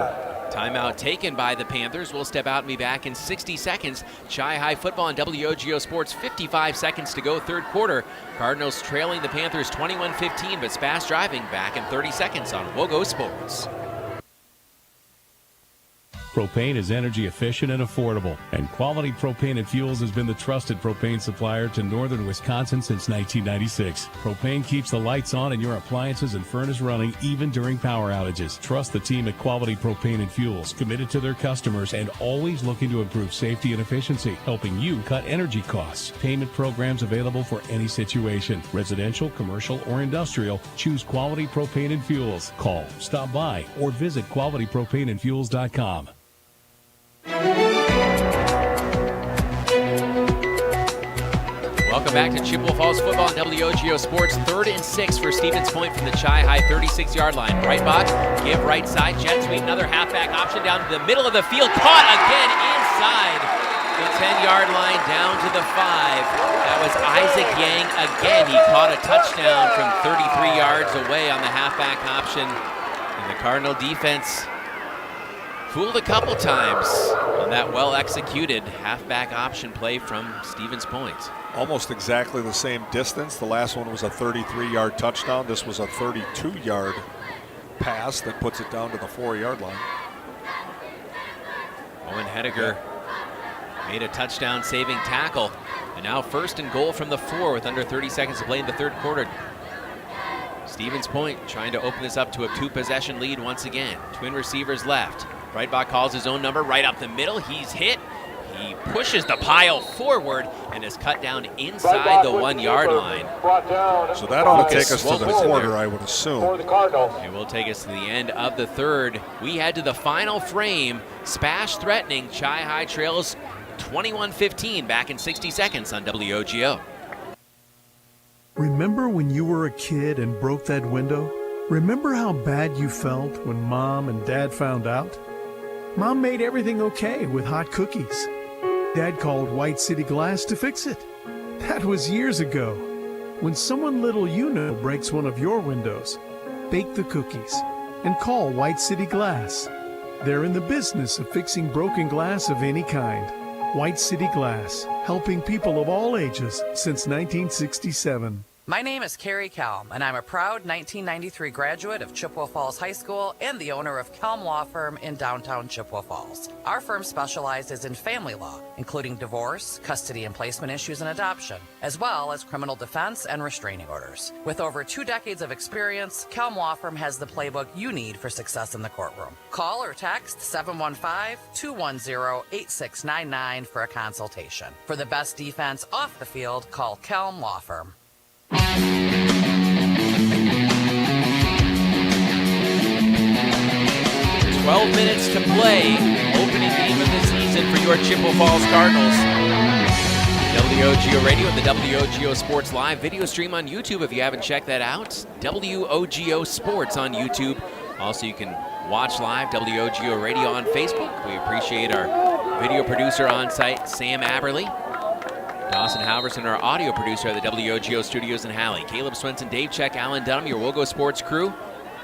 Timeout taken by the Panthers. We'll step out and be back in 60 seconds. Chi-Hi football on WOGO Sports, 55 seconds to go, third quarter. Cardinals trailing the Panthers 21-15, but Spass driving back in 30 seconds on WOGO Sports. Propane is energy efficient and affordable, and Quality Propane and Fuels has been the trusted propane supplier to northern Wisconsin since 1996. Propane keeps the lights on and your appliances and furnace running even during power outages. Trust the team at Quality Propane and Fuels, committed to their customers and always looking to improve safety and efficiency, helping you cut energy costs. Payment programs available for any situation. Residential, commercial, or industrial, choose Quality Propane and Fuels. Call, stop by, or visit qualitypropaneandfuels.com. Welcome back to Chippewa Falls football on WOGO Sports. 3rd and 6 for Stevens Point from the Chi-High 36-yard line. Breitbach, give right side, jet sweep, another halfback option down to the middle of the field. Caught again inside the 10-yard line down to the 5. That was Isaac Yang again. He caught a touchdown from 33 yards away on the halfback option. And the Cardinal defense fooled a couple times on that well-executed halfback option play from Stevens Point. Almost exactly the same distance. The last one was a 33-yard touchdown. This was a 32-yard pass that puts it down to the 4-yard line. Owen Hediger made a touchdown-saving tackle. And now 1st and goal from the 4 with under 30 seconds to play in the 3rd quarter. Stevens Point trying to open this up to a 2-possession lead once again. Twin receivers left. Breitbach calls his own number right up the middle. He's hit. He pushes the pile forward and is cut down inside the 1-yard line. So that ought to take us to the quarter, I would assume. It will take us to the end of the 3rd. We head to the final frame. Spash threatening. Chi-High trails 21-15 back in 60 seconds on WOGO. Remember when you were a kid and broke that window? Remember how bad you felt when Mom and Dad found out? Mom made everything okay with hot cookies. Dad called White City Glass to fix it. That was years ago. When someone little you know breaks one of your windows, bake the cookies and call White City Glass. They're in the business of fixing broken glass of any kind. White City Glass, helping people of all ages since 1967. My name is Carrie Kelm, and I'm a proud 1993 graduate of Chippewa Falls High School and the owner of Kelm Law Firm in downtown Chippewa Falls. Our firm specializes in family law, including divorce, custody and placement issues, and adoption, as well as criminal defense and restraining orders. With over 2 decades of experience, Kelm Law Firm has the playbook you need for success in the courtroom. Call or text 715-210-8699 for a consultation. For the best defense off the field, call Kelm Law Firm. 12 minutes to play. Opening game of the season for your Chippewa Falls Cardinals. WOGO Radio and the WOGO Sports Live video stream on YouTube. If you haven't checked that out, WOGO Sports on YouTube. Also, you can watch live WOGO Radio on Facebook. We appreciate our video producer on site, Sam Aberly. Dawson Halverson, our audio producer at the WOGO studios in Halley. Caleb Swenson, Dave Check, Alan Dunham, your WOGO Sports crew.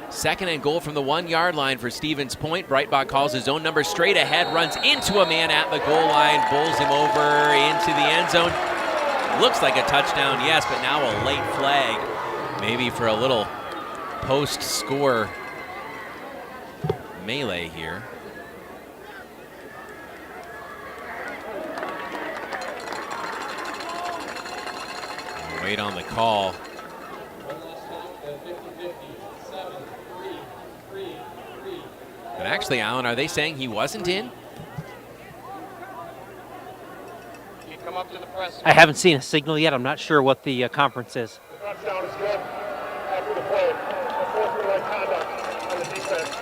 2nd and goal from the 1-yard line for Stevens Point. Breitbach calls his own number straight ahead, runs into a man at the goal line, bowls him over into the end zone. Looks like a touchdown, yes, but now a late flag. Maybe for a little post-score melee here. Wait on the call. But actually, Alan, are they saying he wasn't in? I haven't seen a signal yet. I'm not sure what the conference is.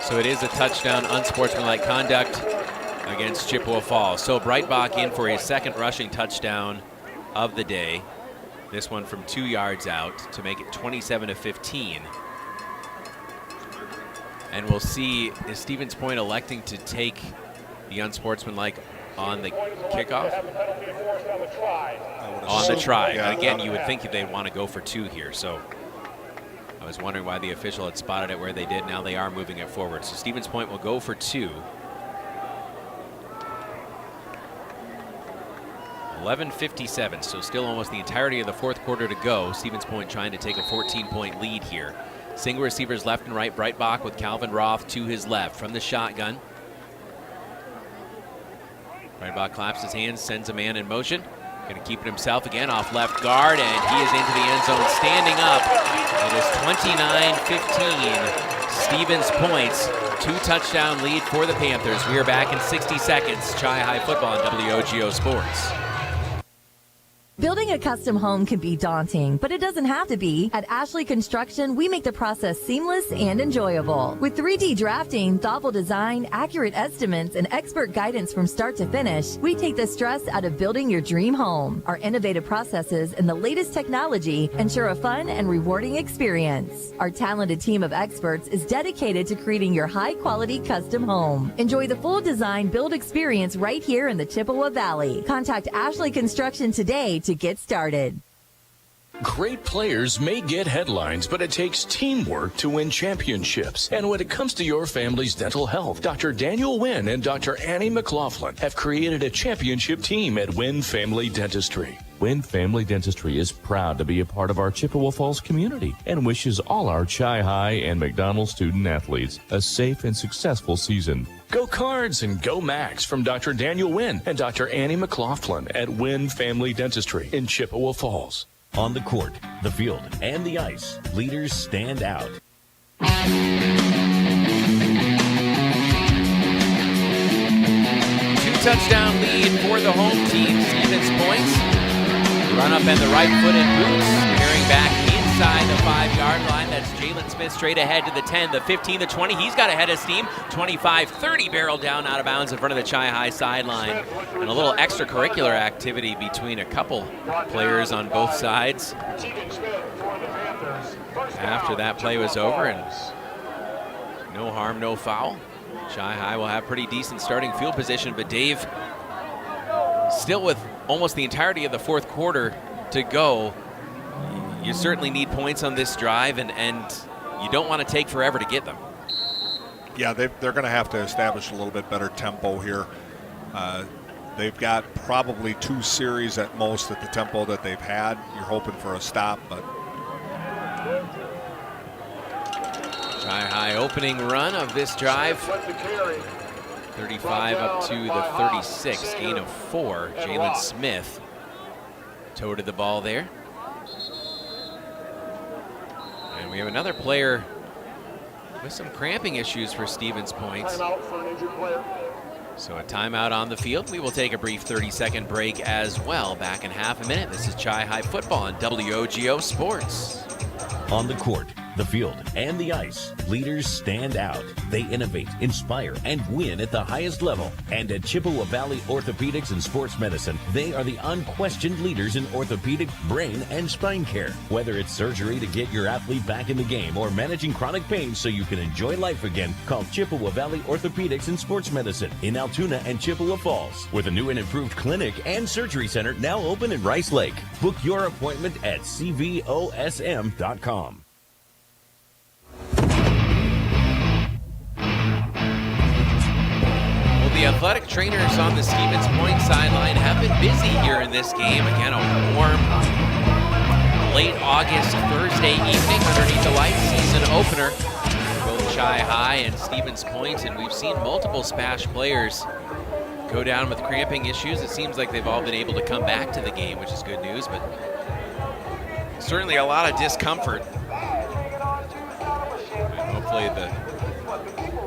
So it is a touchdown, unsportsmanlike conduct against Chippewa Falls. So Breitbach in for his 2nd rushing touchdown of the day. This one from 2 yards out to make it 27-15. And we'll see, is Stevens Point electing to take the unsportsmanlike on the kickoff? On the try. Yeah, Again, you would think they'd want to go for 2 here. So I was wondering why the official had spotted it where they did. Now they are moving it forward. So Stevens Point will go for 2. 11:57, so still almost the entirety of the 4th quarter to go. Stevens Point trying to take a 14-point lead here. Single receivers left and right. Breitbach with Calvin Roth to his left from the shotgun. Right about claps his hands, sends a man in motion. Going to keep it himself again off left guard, and he is into the end zone standing up. It is 29-15. Stevens points. 2-touchdown lead for the Panthers. We are back in 60 seconds. Chi-High football on WOGO Sports. Building a custom home can be daunting, but it doesn't have to be. At Ashley Construction, we make the process seamless and enjoyable. With 3D drafting, thoughtful design, accurate estimates, and expert guidance from start to finish, we take the stress out of building your dream home. Our innovative processes and the latest technology ensure a fun and rewarding experience. Our talented team of experts is dedicated to creating your high-quality custom home. Enjoy the full design build experience right here in the Chippewa Valley. Contact Ashley Construction today to get started. Great players may get headlines, but it takes teamwork to win championships. And when it comes to your family's dental health, Dr. Daniel Wynn and Dr. Annie McLaughlin have created a championship team at Wynn Family Dentistry. Wynn Family Dentistry is proud to be a part of our Chippewa Falls community and wishes all our Chi-High and McDonald student athletes a safe and successful season. Go Cards and Go Max from Dr. Daniel Wynn and Dr. Annie McLaughlin at Wynn Family Dentistry in Chippewa Falls. On the court, the field, and the ice, leaders stand out. 2-touchdown lead for the home team. Stevens points. Run up in the right foot and boots. Carrying back inside the 5-yard line. That's Jalen Smith straight ahead to the 10, the 15, the 20. He's got ahead of steam. 25-30 barrel down out of bounds in front of the Chi-High sideline. And a little extracurricular activity between a couple players on both sides. After that play was over, and no harm, no foul. Chi-High will have pretty decent starting field position, but Dave, still with almost the entirety of the fourth quarter to go, you certainly need points on this drive, and you don't want to take forever to get them. Yeah, they're going to have to establish a little bit better tempo here. They've got probably 2 series at most at the tempo that they've had. You're hoping for a stop, but Chi-High opening run of this drive. 35 up to the 36, gain of 4. Jalen Smith toted the ball there. And we have another player with some cramping issues for Stevens points. So a timeout on the field. We will take a brief 30-second break as well. Back in half a minute. This is Chi-High football on WOGO Sports. On the court, the field, and the ice, leaders stand out. They innovate, inspire, and win at the highest level. And at Chippewa Valley Orthopedics and Sports Medicine, they are the unquestioned leaders in orthopedic, brain, and spine care. Whether it's surgery to get your athlete back in the game or managing chronic pain so you can enjoy life again, call Chippewa Valley Orthopedics and Sports Medicine in Altoona and Chippewa Falls, with a new and improved clinic and surgery center now open in Rice Lake. Book your appointment at cvosm.com. The athletic trainers on the Stevens Point sideline have been busy here in this game. Again, a warm, late August Thursday evening underneath the lights, season opener. Both Chi-High and Stevens Point, and we've seen multiple Spash players go down with cramping issues. It seems like they've all been able to come back to the game, which is good news, but certainly a lot of discomfort. And hopefully the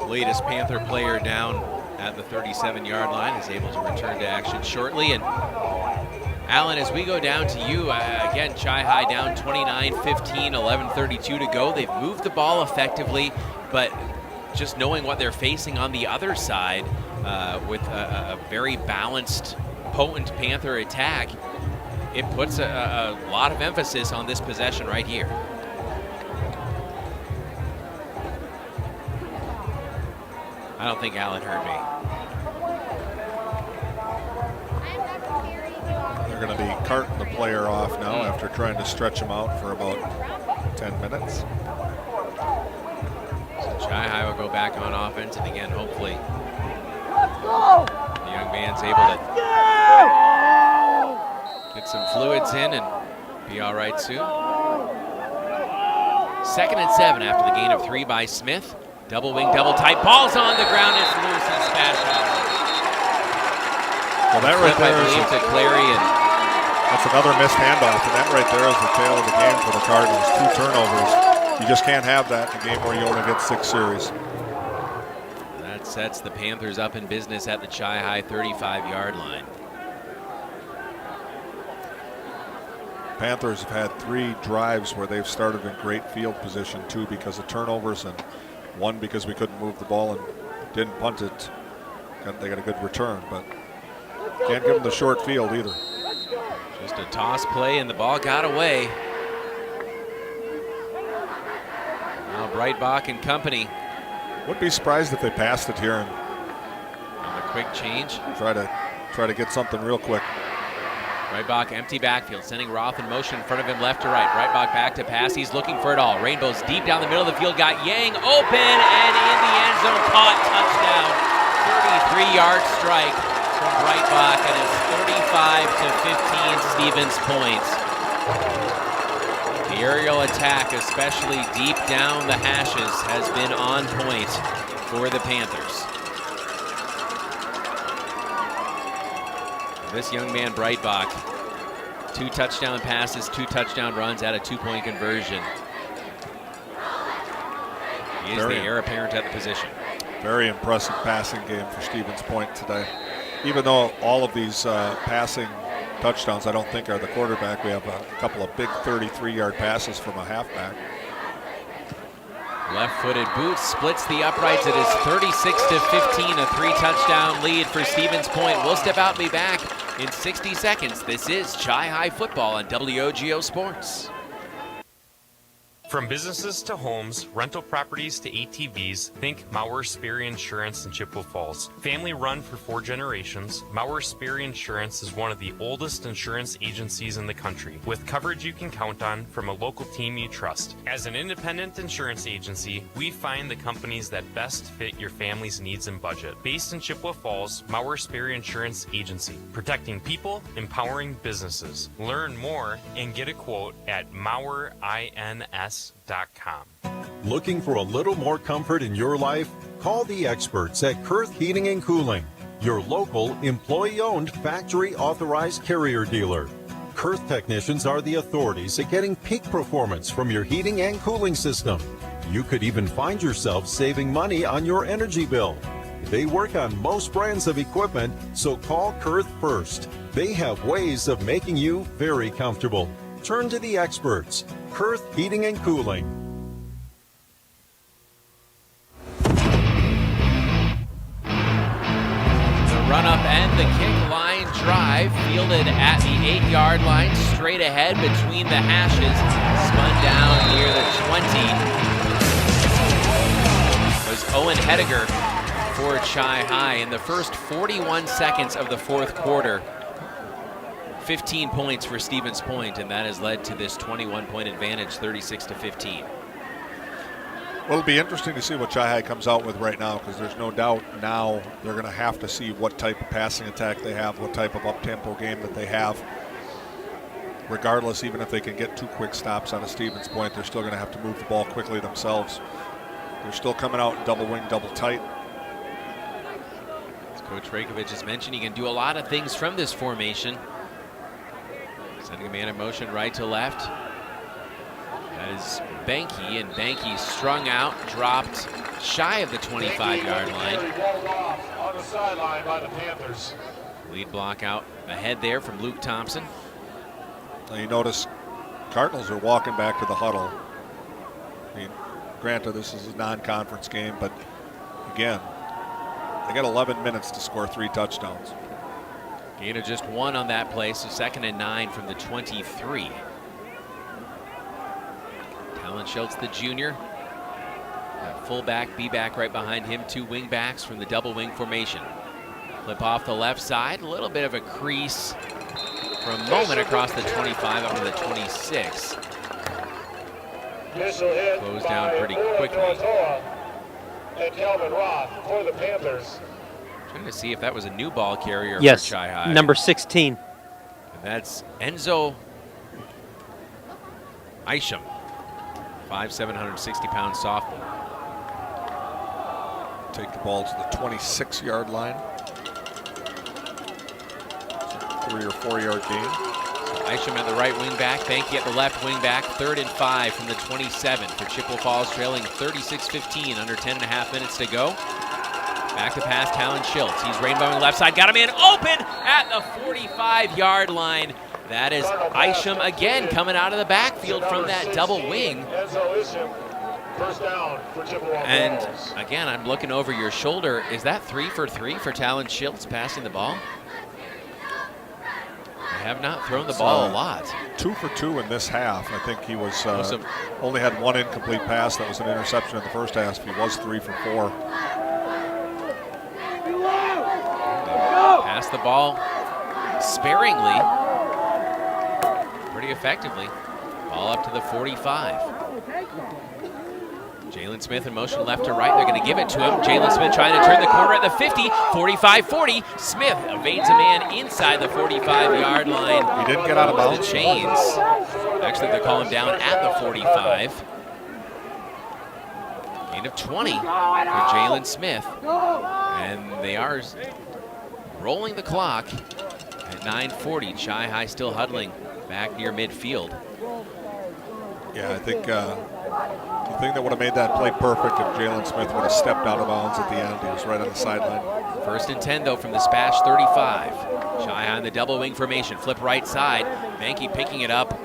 latest Panther player down at the 37-yard line is able to return to action shortly. And Alan, as we go down to you, again, Chi-High down 29-15, 11:32 to go. They've moved the ball effectively, but just knowing what they're facing on the other side with a very balanced, potent Panther attack, it puts a lot of emphasis on this possession right here. I don't think Alan heard me. they're going to be carting the player off now after trying to stretch him out for about 10 minutes. So Chi-High will go back on offense, and again, hopefully, the young man's able to get some fluids in and be all right soon. 2nd and 7 after the gain of 3 by Smith. Double wing, double tight. Ball's on the ground. It's loose and smashed out. Well, that right there I believe, to Clary, and that's another missed handoff, and that right there is the tail of the game for the Cardinals. 2 turnovers. You just can't have that in a game where you only get 6 series. that sets the Panthers up in business at the Chi-High 35-yard line. Panthers have had 3 drives where they've started in great field position, 2 because of turnovers and 1 because we couldn't move the ball and didn't punt it. They got a good return, but can't give them the short field either. Just a toss play and the ball got away. Now Breitbach and company. Wouldn't be surprised if they passed it here and on the quick change. Try to get something real quick. Breitbach empty backfield, sending Roth in motion in front of him left to right. Breitbach back to pass. He's looking for it all. Rainbows deep down the middle of the field. Got Yang open and in the end zone. Caught. Touchdown. 33-yard strike from Breitbach, and it's 35-15 Stevens Point. The aerial attack, especially deep down the hashes, has been on point for the Panthers. This young man, Breitbach, 2 touchdown passes, 2 touchdown runs at a 2-point conversion. He is the heir apparent at the position. Very impressive passing game for Stevens Point today. Even though all of these passing touchdowns I don't think are the quarterback, we have a couple of big 33-yard passes from a halfback. Left-footed boot splits the uprights. It is 36-15, a 3-touchdown lead for Stevens Point. We'll step out and be back in 60 seconds. This is Chi-High football on WOGO Sports. From businesses to homes, rental properties to ATVs, think Mauer Sperry Insurance in Chippewa Falls. Family run for 4 generations, Mauer Sperry Insurance is one of the oldest insurance agencies in the country, with coverage you can count on from a local team you trust. As an independent insurance agency, we find the companies that best fit your family's needs and budget. Based in Chippewa Falls, Mauer Sperry Insurance Agency, protecting people, empowering businesses. Learn more and get a quote at MauerINS.com. Looking for a little more comfort in your life? Call the experts at Kurth Heating and Cooling, your local employee-owned factory-authorized carrier dealer. Kurth technicians are the authorities at getting peak performance from your heating and cooling system. You could even find yourself saving money on your energy bill. They work on most brands of equipment, so call Kurth first. They have ways of making you very comfortable. Turn to the experts, Kurth Heating and Cooling. The run-up and the kick line drive fielded at the 8-yard line, straight ahead between the hashes, spun down near the 20. It was Owen Hediger for Chi-High in the first 41 seconds of the 4th quarter. 15 points for Stevens Point, and that has led to this 21-point advantage, 36-15. Well, it'll be interesting to see what Chi-High comes out with right now, because there's no doubt now they're going to have to see what type of passing attack they have, what type of up-tempo game that they have. Regardless, even if they can get 2 quick stops on a Stevens Point, they're still going to have to move the ball quickly themselves. They're still coming out double wing, double tight. As Coach Rajkovic has mentioned, he can do a lot of things from this formation. Sending a man in motion right to left. That is Banky, and Banky strung out, dropped shy of the 25-yard line. On the sideline by the Panthers. Lead block out ahead there from Luke Thompson. Now you notice Cardinals are walking back to the huddle. I mean, granted, this is a non-conference game, but again, they got 11 minutes to score 3 touchdowns. Gain of just 1 on that play, so 2nd and 9 from the 23. Talon Schultz, the junior. Fullback, B-back right behind him. 2 wing backs from the double wing formation. Flip off the left side, a little bit of a crease for a moment across the 25 up to the 26. Closed down pretty quickly. And Calvin Roth for the Panthers. Trying to see if that was a new ball carrier for Yes, Chi-High. number 16. And that's Enzo Isham, 5'7", 160-pound sophomore. Take the ball to the 26-yard line. 3 or 4 yard gain. Isham at the right wing back, Banky at the left wing back. 3rd and 5 from the 27 for Chippewa Falls, trailing 36-15, under 10.5 minutes to go. Back to pass, Talon Schiltz. He's rainbowing left side, got him in open at the 45-yard line. That is Isham again coming out of the backfield from that double wing. And again, I'm looking over your shoulder. Is that 3 for 3 for Talon Schiltz passing the ball? They have not thrown the ball a lot. 2 for 2 in this half. I think he was only had 1 incomplete pass. That was an interception in the first half. He was 3 for 4. Pass the ball sparingly, pretty effectively. Ball up to the 45. Jalen Smith in motion left to right. They're going to give it to him. Jalen Smith trying to turn the corner at the 50, 45-40. Smith evades a man inside the 45-yard line. He didn't get out of bounds. The chains. Actually, they're calling down at the 45. Gain of 20 for Jalen Smith. And they are rolling the clock at 9:40. Chi-Hi still huddling back near midfield. Yeah, I think the thing that would have made that play perfect if Jalen Smith would have stepped out of bounds at the end. He was right on the sideline. 1st and 10 though from the Spash 35. Chi-Hi in the double wing formation, flip right side. Banky picking it up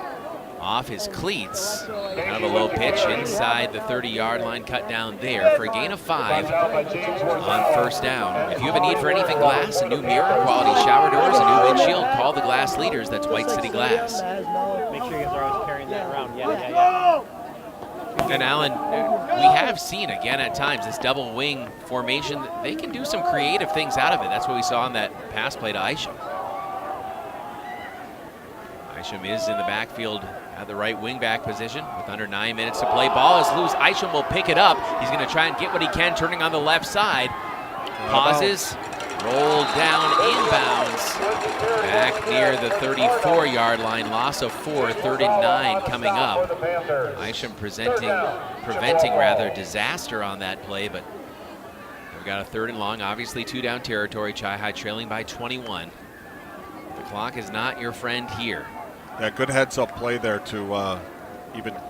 off his cleats. Kind of a low pitch inside the 30-yard line, cut down there for a gain of 5 on 1st down. If you have a need for anything glass, a new mirror, quality shower doors, a new windshield, call the glass leaders. That's White City Glass. Make sure you guys are always carrying that around. Yeah. And Alan, we have seen again at times this double wing formation. They can do some creative things out of it. That's what we saw on that pass play to Isham. Isham is in the backfield at the right wing back position with under 9 minutes to play. Ball is loose. Isham will pick it up. He's going to try and get what he can, turning on the left side. Pauses, rolled down inbounds, back near the 34-yard line. Loss of 4, 3rd and 9 coming up. Isham preventing disaster on that play, but we've got a 3rd and long, obviously 2 down territory. Chi-Hi trailing by 21. The clock is not your friend here. Yeah, good heads-up play there to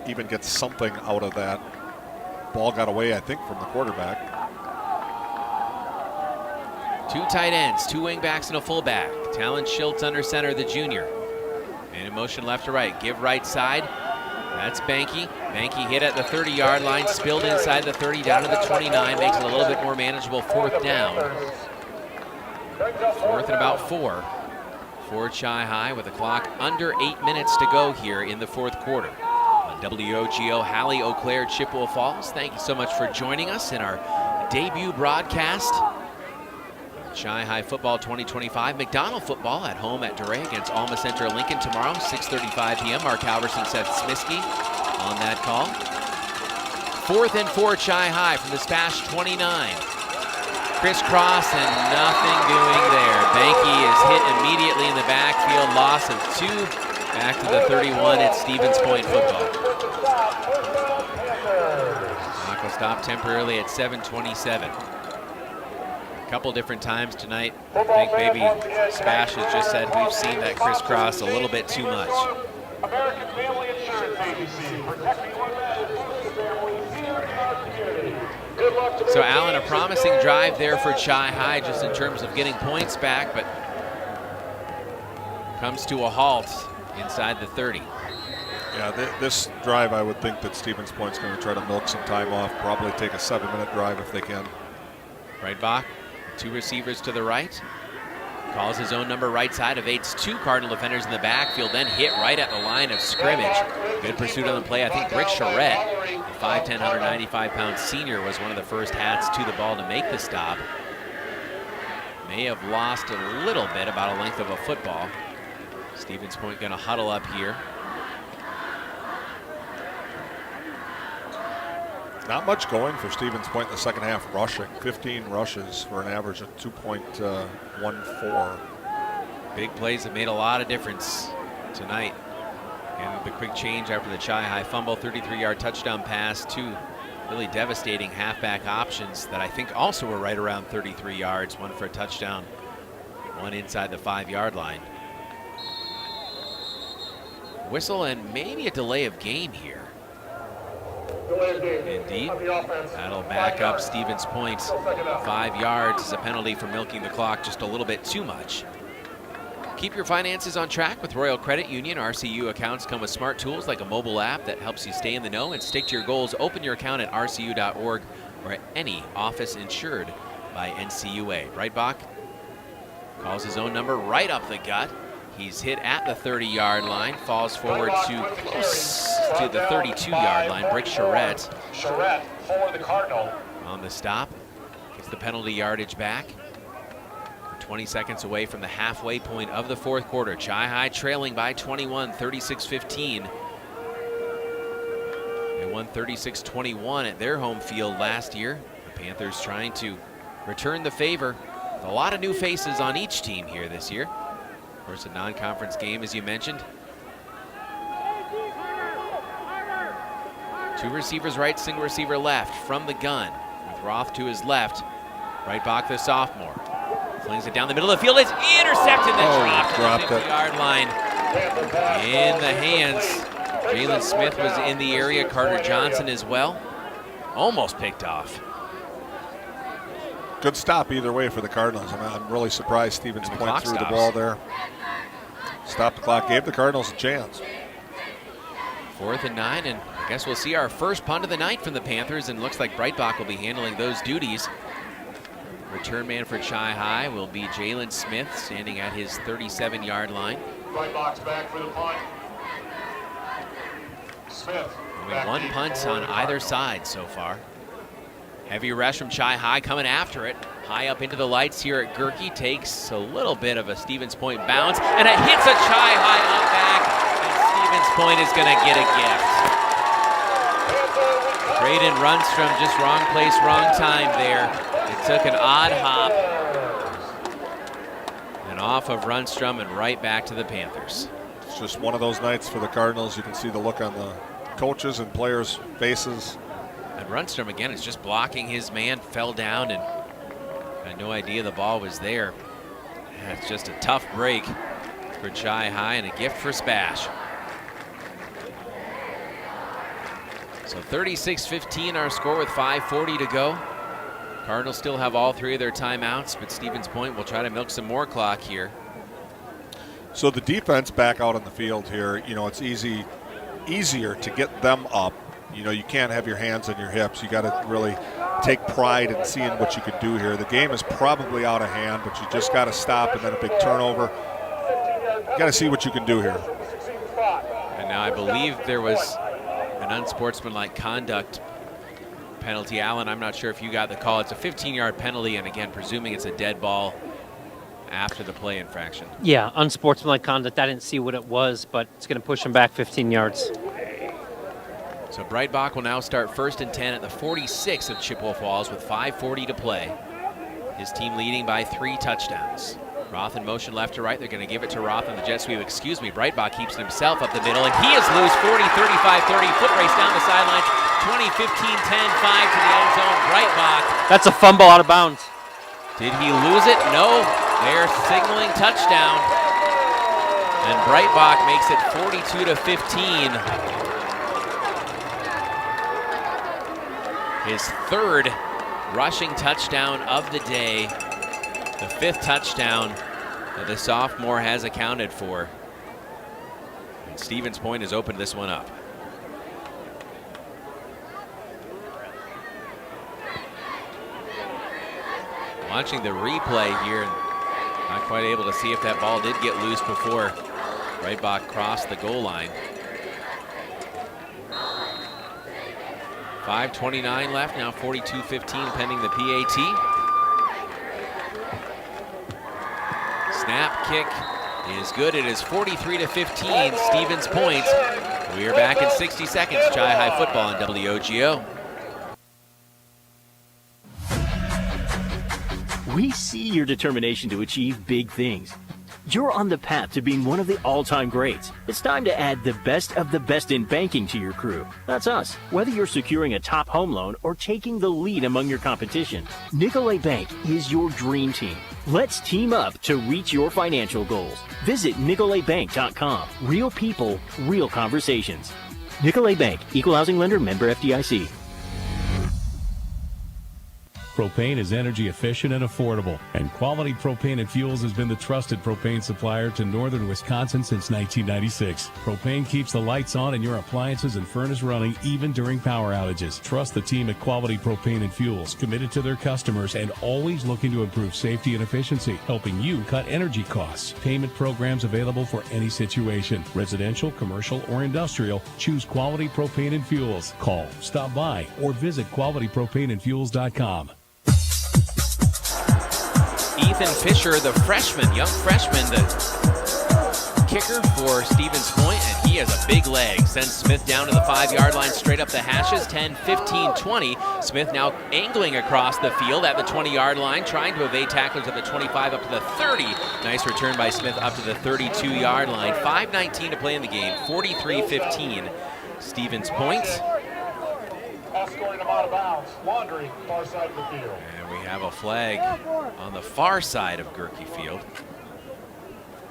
even get something out of that. Ball got away, I think, from the quarterback. 2 tight ends, 2 wing backs, and a fullback. Talon Schiltz under center, the junior. And in motion left to right. Give right side. That's Banky. Banky hit at the 30-yard line, spilled inside the 30, down to the 29, makes it a little bit more manageable 4th down. 4th and about 4 for Chi-Hi with a clock under 8 minutes to go here in the 4th quarter. On WOGO, Hallie, Eau Claire, Chippewa Falls, thank you so much for joining us in our debut broadcast. Chi-Hi football 2025. McDonald football at home at DeRay against Alma Center Lincoln tomorrow, 6:35 p.m. Mark Halverson, Seth Smisky on that call. 4th and 4 Chi-Hi from the Spash 29. Crisscross and nothing doing there. Banky is hit immediately in the backfield. Loss of 2. Back to the 31. It's Stevens Point football. Clock will stop temporarily at 7:27. A couple different times tonight. I think maybe Spash has just said we've seen that crisscross a little bit too much. American Family Insurance Agency, protecting one man, family, senior, and our community. Good luck to So Alan, a promising drive there for Chi-Hi just in terms of getting points back, but comes to a halt inside the 30. Yeah, this drive, I would think that Stevens Point's going to try to milk some time off, probably take a 7-minute drive if they can. Right back, 2 receivers to the right. Calls his own number right side, evades 2 Cardinal defenders in the backfield, then hit right at the line of scrimmage. Good pursuit on the play. I think Rick Charette, the 5'10", 195-pound senior, was one of the first hats to the ball to make the stop. May have lost a little bit, about a length of a football. Stevens Point going to huddle up here. Not much going for Stevens Point in the second half rushing. 15 rushes for an average of 2.14. Big plays have made a lot of difference tonight. And the quick change after the Chi-Hi fumble, 33-yard touchdown pass, 2 really devastating halfback options that I think also were right around 33 yards. 1 for a touchdown, 1 inside the 5-yard line. Whistle and maybe a delay of game here. Indeed. That'll back up Stevens Point 5 yards as a penalty for milking the clock just a little bit too much. Keep your finances on track with Royal Credit Union. RCU accounts come with smart tools like a mobile app that helps you stay in the know and stick to your goals. Open your account at rcu.org or at any office insured by NCUA. Breitbach calls his own number right up the gut. He's hit at the 30-yard line, falls forward to close to the 32-yard line. Brick Charette for the Cardinal on the stop. Gets the penalty yardage back. 20 seconds away from the halfway point of the fourth quarter. Chi-Hi trailing by 21, 36-15. They won 36-21 at their home field last year. The Panthers trying to return the favor. With a lot of new faces on each team here this year. Of course, a non-conference game, as you mentioned. 2 receivers right, single receiver left from the gun. With Roth to his left. Breitbach, the sophomore. Flings it down the middle of the field. It's intercepted, then dropped at the 50-yard line. In the hands. Jalen Smith was in the area. Carter Johnson as well. Almost picked off. Good stop either way for the Cardinals. I'm really surprised Stevens Point threw the ball there. Stopped the clock, gave the Cardinals a chance. 4th and 9, and I guess we'll see our first punt of the night from the Panthers, and looks like Breitbach will be handling those duties. Return man for Chi-Hi will be Jalen Smith, standing at his 37-yard line. Breitbach's back for the punt. Smith. Only 1 punt on either side so far. Heavy rush from Chi-Hi coming after it. High up into the lights here at Goerke. Takes a little bit of a Stevens Point bounce, and it hits a Chi-Hi up back, and Stevens Point is going to get a gift. Braden Rundstrom, just wrong place, wrong time there. It took an odd hop. And off of Rundstrom and right back to the Panthers. It's just one of those nights for the Cardinals. You can see the look on the coaches and players' faces. And Rundstrom, again, is just blocking his man, fell down, and had no idea the ball was there. It's just a tough break for Chi-Hi and a gift for Spash. So 36-15 our score with 5:40 to go. Cardinals still have all 3 of their timeouts, but Stevens Point will try to milk some more clock here. So the defense back out on the field here, you know, it's easier to get them up. You know, you can't have your hands on your hips. You got to really take pride in seeing what you can do here. The game is probably out of hand, but you just got to stop, and then a big turnover. You got to see what you can do here. And now I believe there was an unsportsmanlike conduct penalty. Alan, I'm not sure if you got the call. It's a 15-yard penalty, and again, presuming it's a dead ball after the play infraction. Yeah, unsportsmanlike conduct. I didn't see what it was, but it's going to push him back 15 yards. So Breitbach will now start 1st and 10 at the 46 of Chippewa Falls with 5:40 to play. His team leading by 3 touchdowns. Roth in motion left to right. They're going to give it to Roth on the jet sweep. Excuse me, Breitbach keeps it himself up the middle, and he is loose. 40, 35, 30, foot race down the sidelines. 20, 15, 10, 5 to the end zone. Breitbach. That's a fumble out of bounds. Did he lose it? No. They're signaling touchdown. And Breitbach makes it 42-15. His 3rd rushing touchdown of the day. The 5th touchdown that the sophomore has accounted for. And Stevens Point has opened this one up. Watching the replay here, not quite able to see if that ball did get loose before Breitbach crossed the goal line. 5:29 left, now 42-15 pending the PAT. Snap, kick is good. It is 43-15, Stevens Point. We are back in 60 seconds. Chi-Hi football on WOGO. We see your determination to achieve big things. You're on the path to being one of the all-time greats. It's time to add the best of the best in banking to your crew. That's us. Whether you're securing a top home loan or taking the lead among your competition, Nicolet Bank is your dream team. Let's team up to reach your financial goals. Visit NicoletBank.com. Real people, real conversations. Nicolet Bank, Equal Housing Lender, member FDIC. Propane is energy efficient and affordable, and Quality Propane and Fuels has been the trusted propane supplier to northern Wisconsin since 1996. Propane keeps the lights on and your appliances and furnace running even during power outages. Trust the team at Quality Propane and Fuels, committed to their customers and always looking to improve safety and efficiency, helping you cut energy costs. Payment programs available for any situation. Residential, commercial, or industrial, choose Quality Propane and Fuels. Call, stop by, or visit qualitypropaneandfuels.com. Ethan Fisher, the freshman, young freshman, the kicker for Stevens Point, and he has a big leg. Sends Smith down to the 5-yard line, straight up the hashes, 10, 15, 20. Smith now angling across the field at the 20-yard line, trying to evade tacklers at the 25 up to the 30. Nice return by Smith up to the 32-yard line. 5:19 to play in the game, 43-15. Stevens Point. Escorting him out of bounds. Laundry, far side of the field. And we have a flag on the far side of Goerke Field.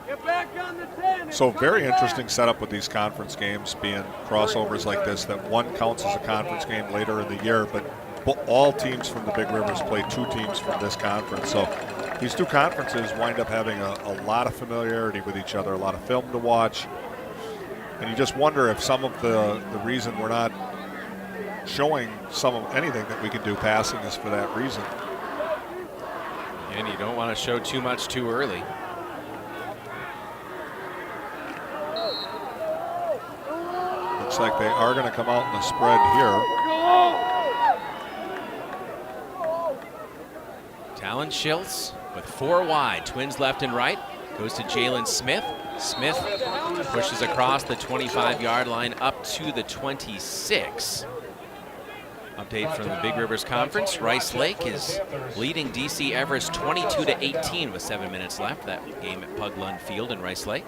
Get back on the 10. So very interesting setup with these conference games being crossovers like this, that one counts as a conference game later in the year, but all teams from the Big Rivers play 2 teams from this conference. So these 2 conferences wind up having a lot of familiarity with each other, a lot of film to watch. And you just wonder if some of the reason we're not showing some of anything that we can do passing is for that reason. And you don't want to show too much too early. Looks like they are going to come out in the spread here. Talon Schiltz with 4 wide, twins left and right, goes to Jalen Smith. Smith pushes across the 25-yard line up to the 26. Update from the Big Rivers Conference. Rice Lake is leading DC Everest 22-18 with 7 minutes left. That game at Pug Lund Field in Rice Lake.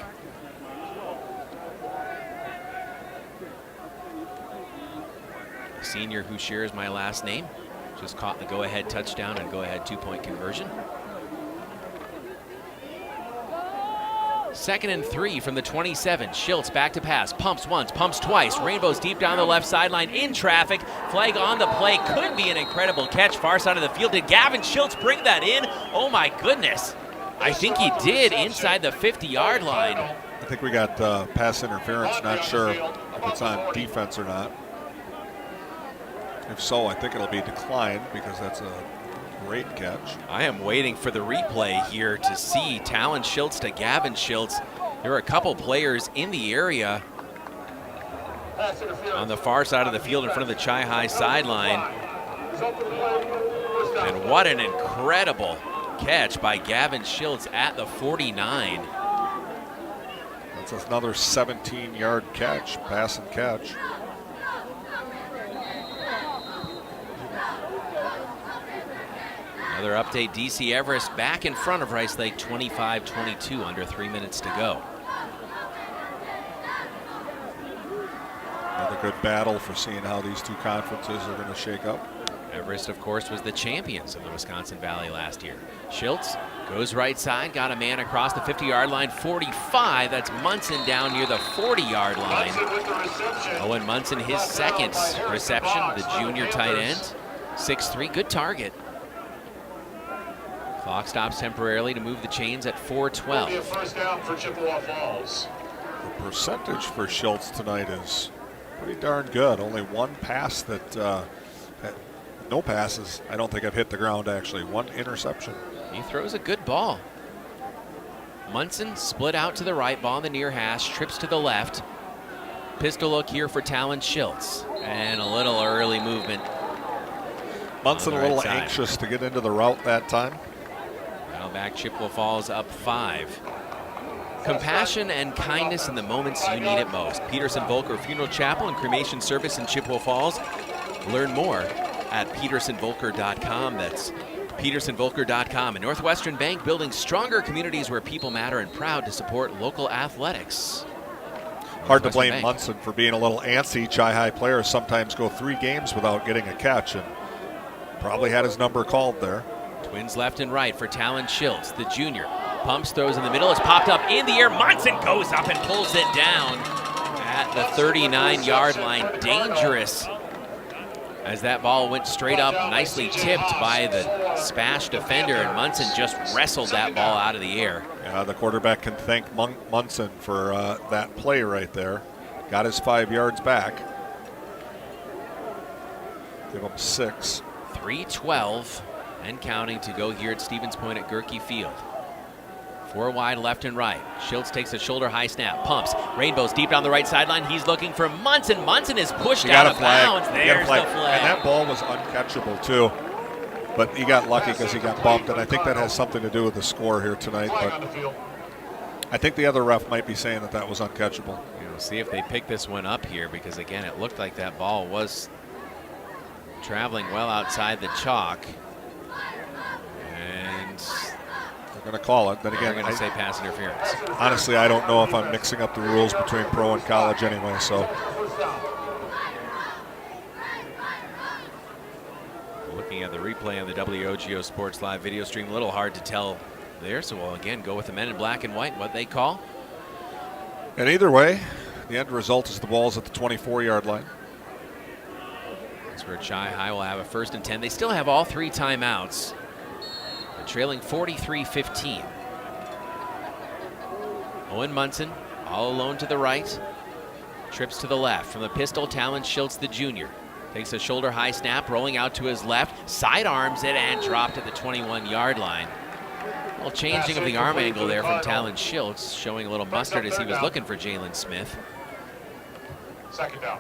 A senior who shares my last name just caught the go-ahead touchdown and go-ahead 2-point conversion. 2nd and 3 from the 27. Schiltz back to pass. Pumps once, pumps twice. Rainbows deep down the left sideline in traffic. Flag on the play. Could be an incredible catch. Far side of the field. Did Gavin Schiltz bring that in? Oh my goodness. I think he did inside the 50-yard line. I think we got pass interference. Not sure if it's on defense or not. If so, I think it'll be declined because that's a great catch. I am waiting for the replay here to see Talon Schiltz to Gavin Schiltz. There are a couple players in the area on the far side of the field in front of the Chi-High sideline. And what an incredible catch by Gavin Schiltz at the 49. That's another 17-yard catch, pass and catch. Another update, DC Everest back in front of Rice Lake, 25-22, under 3 minutes to go. Another good battle for seeing how these 2 conferences are going to shake up. Everest, of course, was the champions of the Wisconsin Valley last year. Schiltz goes right side, got a man across the 50-yard line, 45. That's Munson down near the 40-yard line. Owen Munson, his 2nd reception, the junior tight end. 6'3", good target. Clock stops temporarily to move the chains at 4:12. First down for Chippewa Falls. The percentage for Schiltz tonight is pretty darn good. Only 1 pass no passes I don't think have hit the ground actually. 1 interception. He throws a good ball. Munson split out to the right, ball in the near hash, trips to the left. Pistol look here for Talon Schiltz. And a little early movement. Munson a little anxious to get into the route that time. Now back Chippewa Falls up 5. Compassion and kindness in the moments you need it most. Peterson-Volker Funeral Chapel and Cremation Service in Chippewa Falls. Learn more at petersonvolker.com. That's petersonvolker.com. And Northwestern Bank, building stronger communities where people matter, and proud to support local athletics. Hard to blame Munson for being a little antsy. Chi-High players sometimes go 3 games without getting a catch, and probably had his number called there. Twins left and right for Talon Schiltz, the junior. Pumps, throws in the middle. It's popped up in the air. Munson goes up and pulls it down at the 39-yard line. Dangerous as that ball went straight up, nicely tipped by the Spash defender, and Munson just wrestled that ball out of the air. Yeah, the quarterback can thank Munson for that play right there. Got his 5 yards back. Give him 6. 3:12 and counting to go here at Stevens Point at Goerke Field. 4 wide left and right. Schiltz takes a shoulder high snap, pumps. Rainbow's deep down the right sideline. He's looking for Munson. Munson is pushed out of bounds. There's the flag. And that ball was uncatchable too. But he got lucky because he got bumped, and I think that has something to do with the score here tonight. But I think the other ref might be saying that was uncatchable. We'll see if they pick this one up here, because again, it looked like that ball was traveling well outside the chalk. And they're going to call it. Then again, they're going to say pass interference. Honestly, I don't know if I'm mixing up the rules between pro and college anyway, so. Looking at the replay on the WOGO Sports Live video stream, a little hard to tell there, so we'll again go with the men in black and white, what they call. And either way, the end result is the ball's at the 24-yard line. That's where Chi High will have a 1st and 10. They still have all 3 timeouts. They're trailing 43-15. Owen Munson all alone to the right. Trips to the left from the pistol. Talon Schiltz, the junior. Takes a shoulder high snap, rolling out to his left. Sidearms it and dropped at the 21-yard line. A little changing of the arm angle there from Talon Schiltz, showing a little mustard as he was looking for Jalen Smith. 2nd down.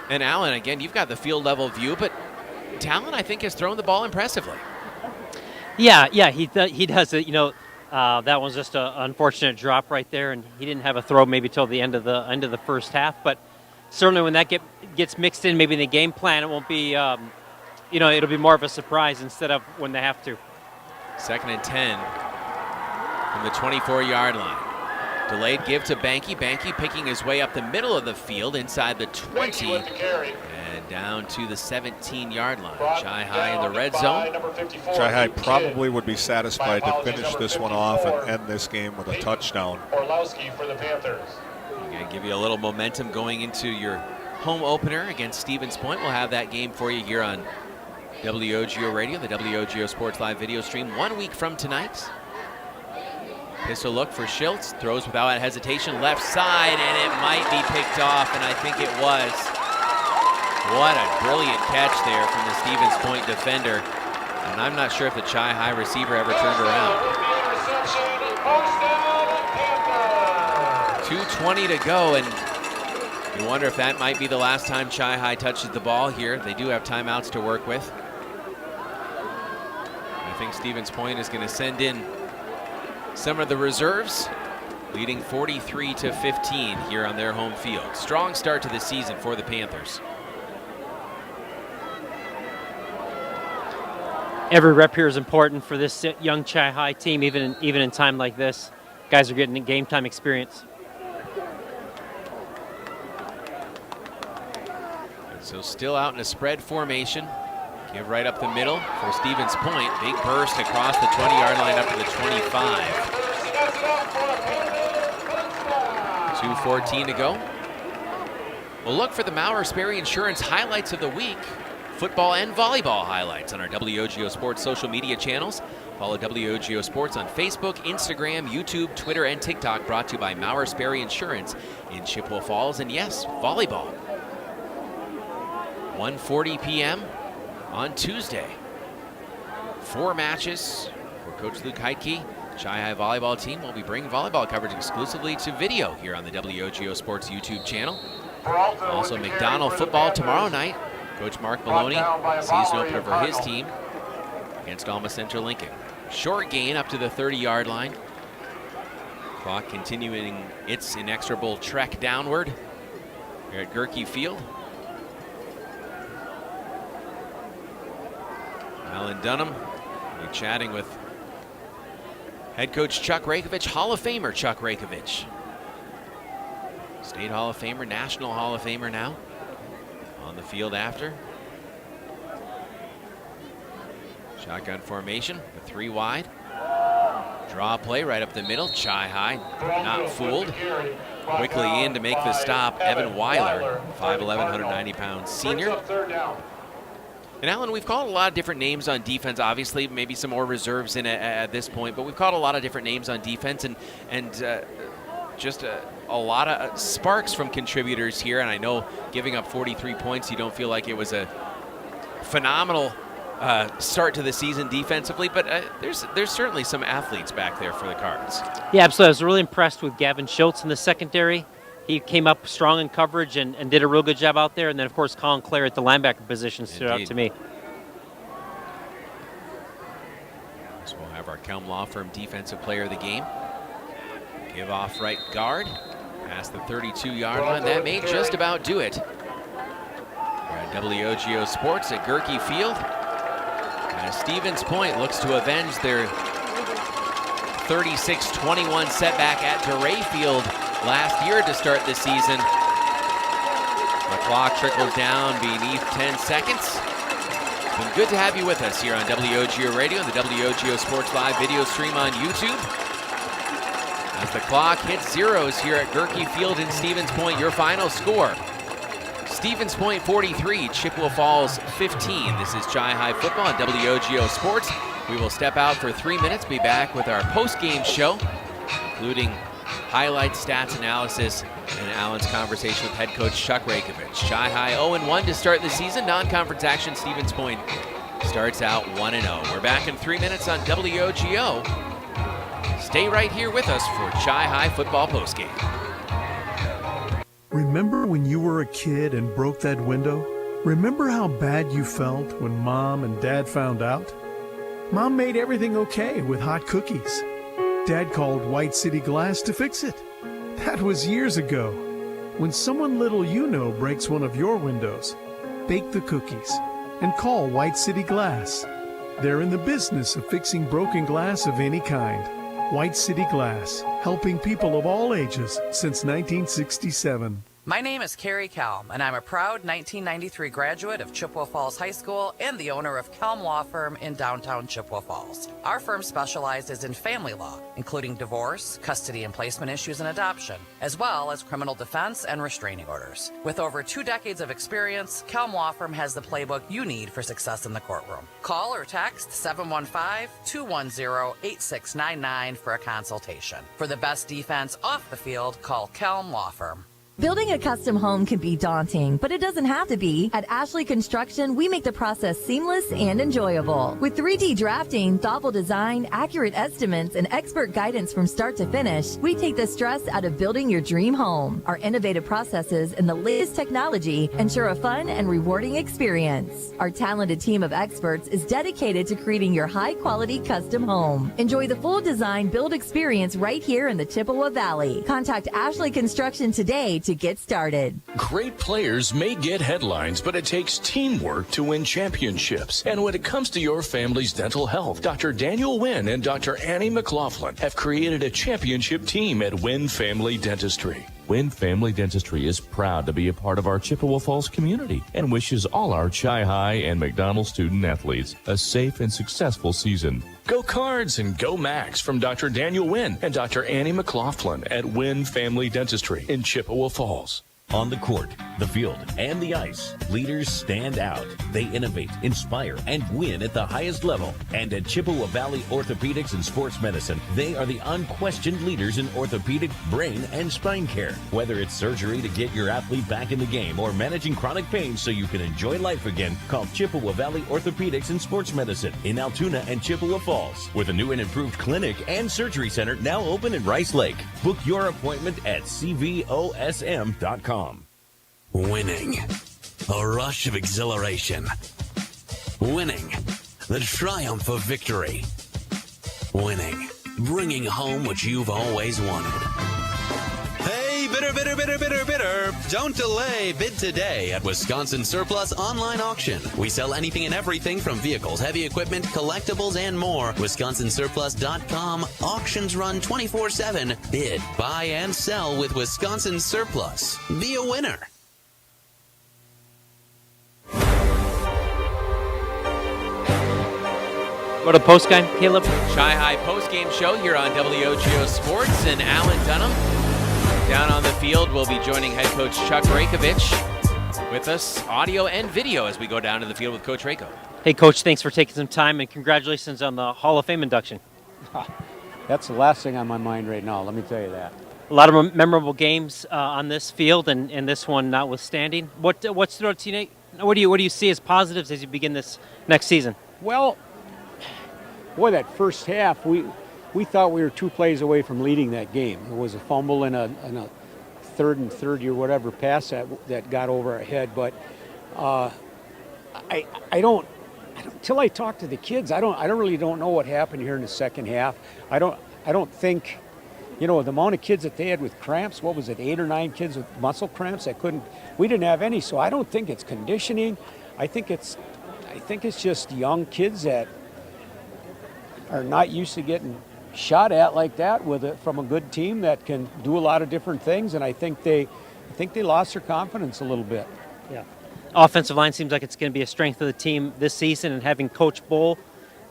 And Alan, again, you've got the field level view, but Talon, I think, has thrown the ball impressively. Yeah, he does it. That was just an unfortunate drop right there, and he didn't have a throw maybe till the end of the first half. But certainly, when that gets mixed in, maybe in the game plan, it won't be, it'll be more of a surprise instead of when they have to. 2nd and 10 from the 24-yard line. Delayed give to Banky. Banky picking his way up the middle of the field inside the 20 and down to the 17-yard line. Chi High in the red zone. Chi High probably would be satisfied to finish this one off and end this game with a touchdown. Orlowski for the Panthers. Going to give you a little momentum going into your home opener against Stevens Point. We'll have that game for you here on WOGO Radio, the WOGO Sports Live video stream 1 week from tonight. Pistol look for Schiltz, throws without hesitation left side, and it might be picked off, and I think it was. What a brilliant catch there from the Stevens Point defender, and I'm not sure if the Chi High receiver ever turned around. 2:20 to go, and you wonder if that might be the last time Chi High touches the ball here. They do have timeouts to work with. I think Stevens Point is going to send in some of the reserves, leading 43-15 here on their home field. Strong start to the season for the Panthers. Every rep here is important for this young Chi High team, even in time like this. Guys are getting game time experience. And so still out in a spread formation. Give right up the middle for Stevens Point. Big burst across the 20-yard line up to the 25. 2:14 to go. We'll look for the Maurer Sperry Insurance highlights of the week. Football and volleyball highlights on our WOGO Sports social media channels. Follow WOGO Sports on Facebook, Instagram, YouTube, Twitter, and TikTok. Brought to you by Maurer Sperry Insurance in Chippewa Falls. And yes, volleyball. 1:40 p.m. on Tuesday. 4 matches for Coach Luke Heitke. Chi High volleyball team will be bringing volleyball coverage exclusively to video here on the WOGO Sports YouTube channel. Also McDonald football tomorrow night. Coach Mark Maloney, season opener for his team against Alma Central Lincoln. Short gain up to the 30-yard line. Clock continuing its inexorable trek downward here at Goerke Field. Alan Dunham will be chatting with head coach Chuck Rakovich, Hall of Famer Chuck Rakovich. State Hall of Famer, National Hall of Famer now. On the field after. Shotgun formation, the 3 wide. Draw play right up the middle. Chi High not fooled. Quickly in to make the stop, Evan Weiler, 5'11", 190-pound senior. And Alan, we've called a lot of different names on defense. Obviously, maybe some more reserves in it at this point, but we've called a lot of different names on defense, and just a lot of sparks from contributors here. And I know giving up 43 points, you don't feel like it was a phenomenal start to the season defensively, but there's certainly some athletes back there for the Cards. Yeah, absolutely. I was really impressed with Gavin Schultz in the secondary. He came up strong in coverage and did a real good job out there. And then, of course, Colin Clare at the linebacker position stood out to me. So we'll have our Kelm Law Firm Defensive Player of the Game. Give off right guard. Past the 32-yard line. That may just about do it. We're at WOGO Sports at Goerke Field. As Stevens Point looks to avenge their 36-21 setback at DeRay Field last year to start the season. The clock trickles down beneath 10 seconds. It's been good to have you with us here on WOGO Radio and the WOGO Sports Live video stream on YouTube. As the clock hits zeros here at Goerke Field in Stevens Point, your final score: Stevens Point 43, Chippewa Falls 15. This is Chi High Football on WOGO Sports. We will step out for 3 minutes, be back with our post-game show, including highlights, stats, analysis, and Alan's conversation with head coach Chuck Rakovich. Chi High 0-1 to start the season. Non-conference action, Stevens Point starts out 1-0. We're back in 3 minutes on WOGO. Stay right here with us for Chi High Football postgame. Remember when you were a kid and broke that window? Remember how bad you felt when Mom and Dad found out? Mom made everything okay with hot cookies. Dad called White City Glass to fix it. That was years ago. When someone little you know breaks one of your windows, bake the cookies and call White City Glass. They're in the business of fixing broken glass of any kind. White City Glass, helping people of all ages since 1967. My name is Carrie Kelm, and I'm a proud 1993 graduate of Chippewa Falls High School and the owner of Kelm Law Firm in downtown Chippewa Falls. Our firm specializes in family law, including divorce, custody and placement issues, and adoption, as well as criminal defense and restraining orders. With over 2 decades of experience, Kelm Law Firm has the playbook you need for success in the courtroom. Call or text 715-210-8699 for a consultation. For the best defense off the field, call Kelm Law Firm. Building a custom home can be daunting, but it doesn't have to be. At Ashley Construction, we make the process seamless and enjoyable. With 3D drafting, thoughtful design, accurate estimates, and expert guidance from start to finish, we take the stress out of building your dream home. Our innovative processes and the latest technology ensure a fun and rewarding experience. Our talented team of experts is dedicated to creating your high-quality custom home. Enjoy the full design build experience right here in the Chippewa Valley. Contact Ashley Construction today to get started. Great players may get headlines, but it takes teamwork to win championships. And when it comes to your family's dental health, Dr. Daniel Wynn and Dr. Annie McLaughlin have created a championship team at Wynn Family Dentistry. Wynn Family Dentistry is proud to be a part of our Chippewa Falls community and wishes all our Chi High and McDonald student athletes a safe and successful season. Go Cards and go Max from Dr. Daniel Wynn and Dr. Annie McLaughlin at Wynn Family Dentistry in Chippewa Falls. On the court, the field, and the ice, leaders stand out. They innovate, inspire, and win at the highest level. And at Chippewa Valley Orthopedics and Sports Medicine, they are the unquestioned leaders in orthopedic, brain, and spine care. Whether it's surgery to get your athlete back in the game or managing chronic pain so you can enjoy life again, call Chippewa Valley Orthopedics and Sports Medicine in Altoona and Chippewa Falls, with a new and improved clinic and surgery center now open in Rice Lake. Book your appointment at cvosm.com. Winning. A rush of exhilaration. Winning. The triumph of victory. Winning. Bringing home what you've always wanted. Hey, bidder, bidder, bidder, bidder, bidder. Don't delay. Bid today at Wisconsin Surplus Online Auction. We sell anything and everything from vehicles, heavy equipment, collectibles, and more. WisconsinSurplus.com. Auctions run 24/7. Bid, buy, and sell with Wisconsin Surplus. Be a winner. Go to postgame, Caleb. Chi-High postgame show here on WOGO Sports, and Alan Dunham down on the field will be joining head coach Chuck Rakovich with us, audio and video, as we go down to the field with Coach Rako. Hey, Coach, thanks for taking some time, and congratulations on the Hall of Fame induction. That's the last thing on my mind right now, let me tell you that. A lot of memorable games on this field, and this one notwithstanding. What stood out to you, Nate? What do you see as positives as you begin this next season? Well, boy, that first half, we thought we were 2 plays away from leading that game. It was a fumble and a third and 30 or whatever pass that got over our head. But I don't until I talk to the kids, I really don't know what happened here in the second half. I don't think, the amount of kids that they had with cramps, what was it, 8 or 9 kids with muscle cramps we didn't have any. So I don't think it's conditioning. I think it's just young kids that are not used to getting shot at like that from a good team that can do a lot of different things, and I think they lost their confidence a little bit. Yeah. Offensive line seems like it's going to be a strength of the team this season, and having Coach Bull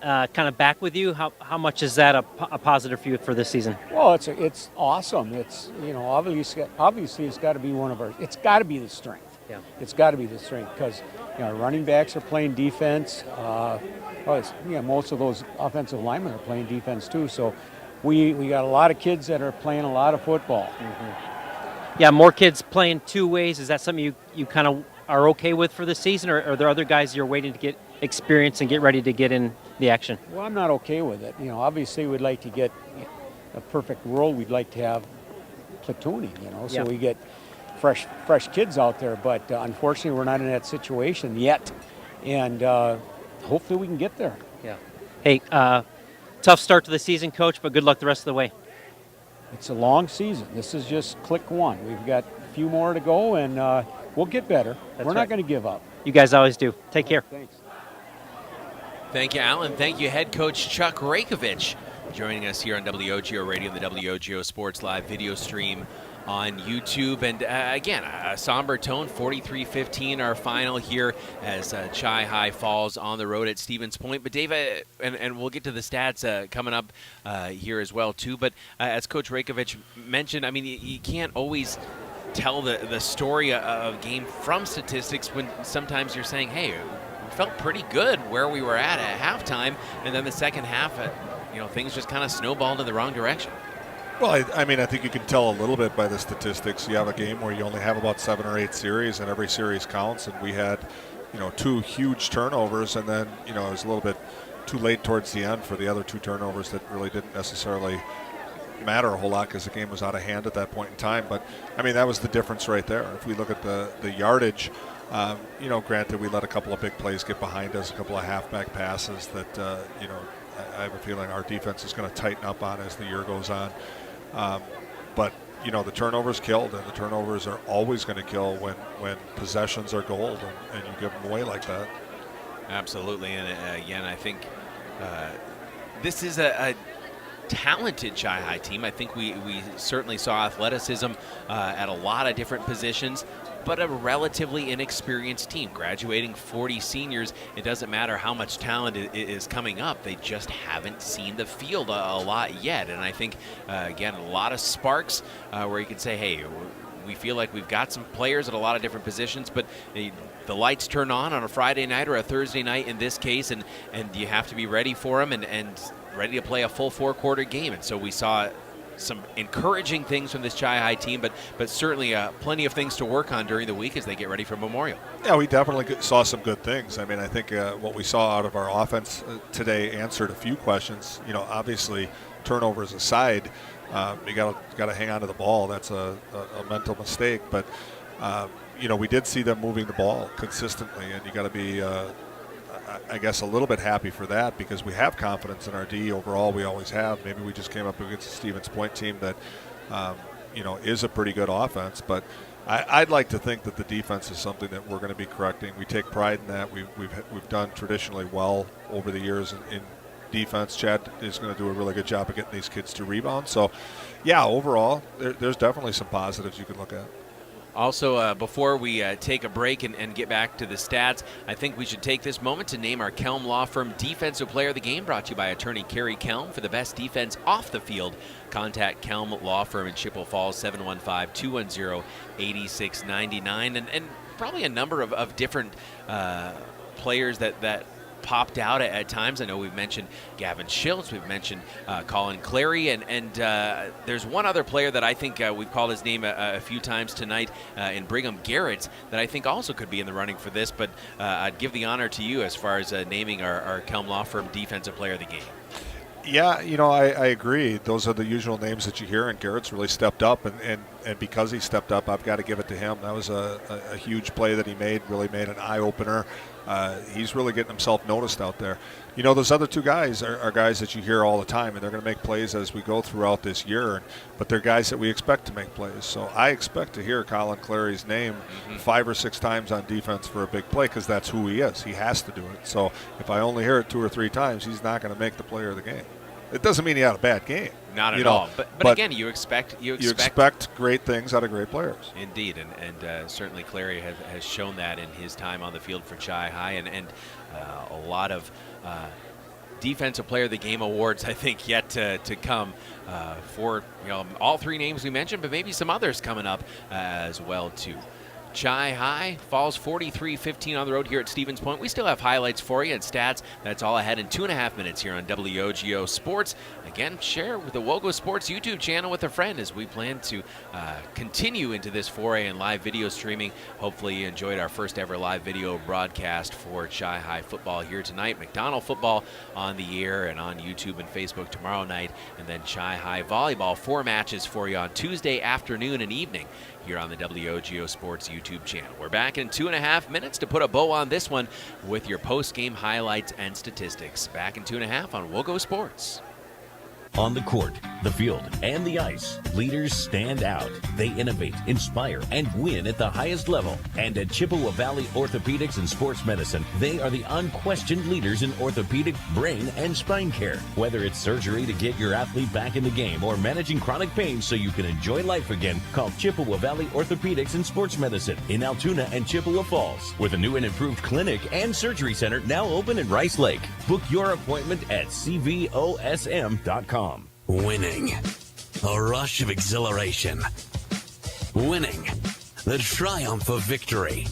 kind of back with you, how much is that a positive for you for this season? Well, it's awesome. It's obviously it's got to be it's got to be the strength. Yeah. It's got to be the strength because our running backs are playing defense. Most of those offensive linemen are playing defense too. So we got a lot of kids that are playing a lot of football. Mm-hmm. Yeah, more kids playing 2 ways. Is that something you kind of are okay with for this season, or are there other guys you're waiting to get experience and get ready to get in the action? Well, I'm not okay with it. Obviously we'd like to get a perfect world. We'd like to have platooning, so we get fresh kids out there. But unfortunately, we're not in that situation yet, and hopefully we can get there. Yeah. Hey, tough start to the season, Coach, but good luck the rest of the way. It's a long season. This is just click 1. We've got a few more to go, and we'll get better. We're not going to give up. You guys always do. Take care. Thanks. Thank you, Alan. Thank you, head coach Chuck Rakovich, joining us here on WOGO Radio and the WOGO Sports Live video stream on YouTube. And again, a somber tone, 43-15 our final here as Chi-High falls on the road at Stevens Point. But Dave, and we'll get to the stats coming up here as well too, but as Coach Rakovich mentioned, I mean, you can't always tell the story of a game from statistics when sometimes you're saying, hey, we felt pretty good where we were at halftime, and then the second half, things just kind of snowballed in the wrong direction. Well, I think you can tell a little bit by the statistics. You have a game where you only have about 7 or 8 series, and every series counts. And we had, 2 huge turnovers, and then, it was a little bit too late towards the end for the other 2 turnovers that really didn't necessarily matter a whole lot because the game was out of hand at that point in time. But, that was the difference right there. If we look at the yardage, granted we let a couple of big plays get behind us, a couple of halfback passes that, I have a feeling our defense is going to tighten up on as the year goes on. But the turnovers killed, and the turnovers are always going to kill when possessions are gold and you give them away like that. Absolutely, and again, I think this is a talented Chi-High team. I think we certainly saw athleticism at a lot of different positions, but a relatively inexperienced team. Graduating 40 seniors, it doesn't matter how much talent is coming up. They just haven't seen the field a lot yet. And I think, again, a lot of sparks where you can say, hey, we feel like we've got some players at a lot of different positions, but the lights turn on a Friday night or a Thursday night in this case, and you have to be ready for them and ready to play a full 4-quarter game. And so we saw some encouraging things from this Chi-High team, but certainly plenty of things to work on during the week as they get ready for Memorial. Yeah, we definitely saw some good things. I think what we saw out of our offense today answered a few questions. Obviously, turnovers aside, you got to hang on to the ball. That's a mental mistake, but we did see them moving the ball consistently, and you got to be I guess a little bit happy for that because we have confidence in our D overall. We always have. Maybe we just came up against a Stevens Point team that is a pretty good offense, but I'd like to think that the defense is something that we're going to be correcting. We take pride in that. We've done traditionally well over the years in defense. Chad is going to do a really good job of getting these kids to rebound. So, yeah, overall, there's definitely some positives you can look at. Also, before we take a break and get back to the stats, I think we should take this moment to name our Kelm Law Firm Defensive Player of the Game, brought to you by attorney Kerry Kelm. For the best defense off the field, contact Kelm Law Firm in Chippewa Falls, 715-210-8699. And probably a number of different players that popped out at times. I know we've mentioned Gavin Schiltz, we've mentioned Colin Clary, and there's one other player that I think we've called his name a few times tonight in Brigham Garrett that I think also could be in the running for this, but I'd give the honor to you as far as naming our Kelm Law Firm Defensive Player of the Game. Yeah, I agree. Those are the usual names that you hear, and Garrett's really stepped up, and because he stepped up, I've got to give it to him. That was a huge play that he made, really made an eye-opener. He's really getting himself noticed out there. Those other two guys are guys that you hear all the time, and they're going to make plays as we go throughout this year, but they're guys that we expect to make plays. So I expect to hear Colin Clary's name 5 or 6 times on defense for a big play, because that's who he is. He has to do it. So if I only hear it 2 or 3 times, he's not going to make the player of the game. It doesn't mean he had a bad game. Not at all. But again, you expect great things out of great players. Indeed, and certainly Clary has shown that in his time on the field for Chi High, and a lot of Defensive Player of the Game awards, I think, yet to come for all 3 names we mentioned, but maybe some others coming up as well too. Chi High falls 43-15 on the road here at Stevens Point. We still have highlights for you and stats. That's all ahead in 2.5 minutes here on WOGO Sports. Again, share with the WOGO Sports YouTube channel with a friend as we plan to continue into this foray in live video streaming. Hopefully you enjoyed our first ever live video broadcast for Chi High football here tonight. McDonald football on the air and on YouTube and Facebook tomorrow night. And then Chi High volleyball, 4 matches for you on Tuesday afternoon and evening here on the WOGO Sports YouTube channel. We're back in 2.5 minutes to put a bow on this one with your post-game highlights and statistics. Back in 2.5 on WOGO Sports. On the court, the field, and the ice, leaders stand out. They innovate, inspire, and win at the highest level. And at Chippewa Valley Orthopedics and Sports Medicine, they are the unquestioned leaders in orthopedic, brain, and spine care. Whether it's surgery to get your athlete back in the game or managing chronic pain so you can enjoy life again, call Chippewa Valley Orthopedics and Sports Medicine in Altoona and Chippewa Falls, with a new and improved clinic and surgery center now open in Rice Lake. Book your appointment at cvosm.com. Winning. A rush of exhilaration. Winning. The triumph of victory.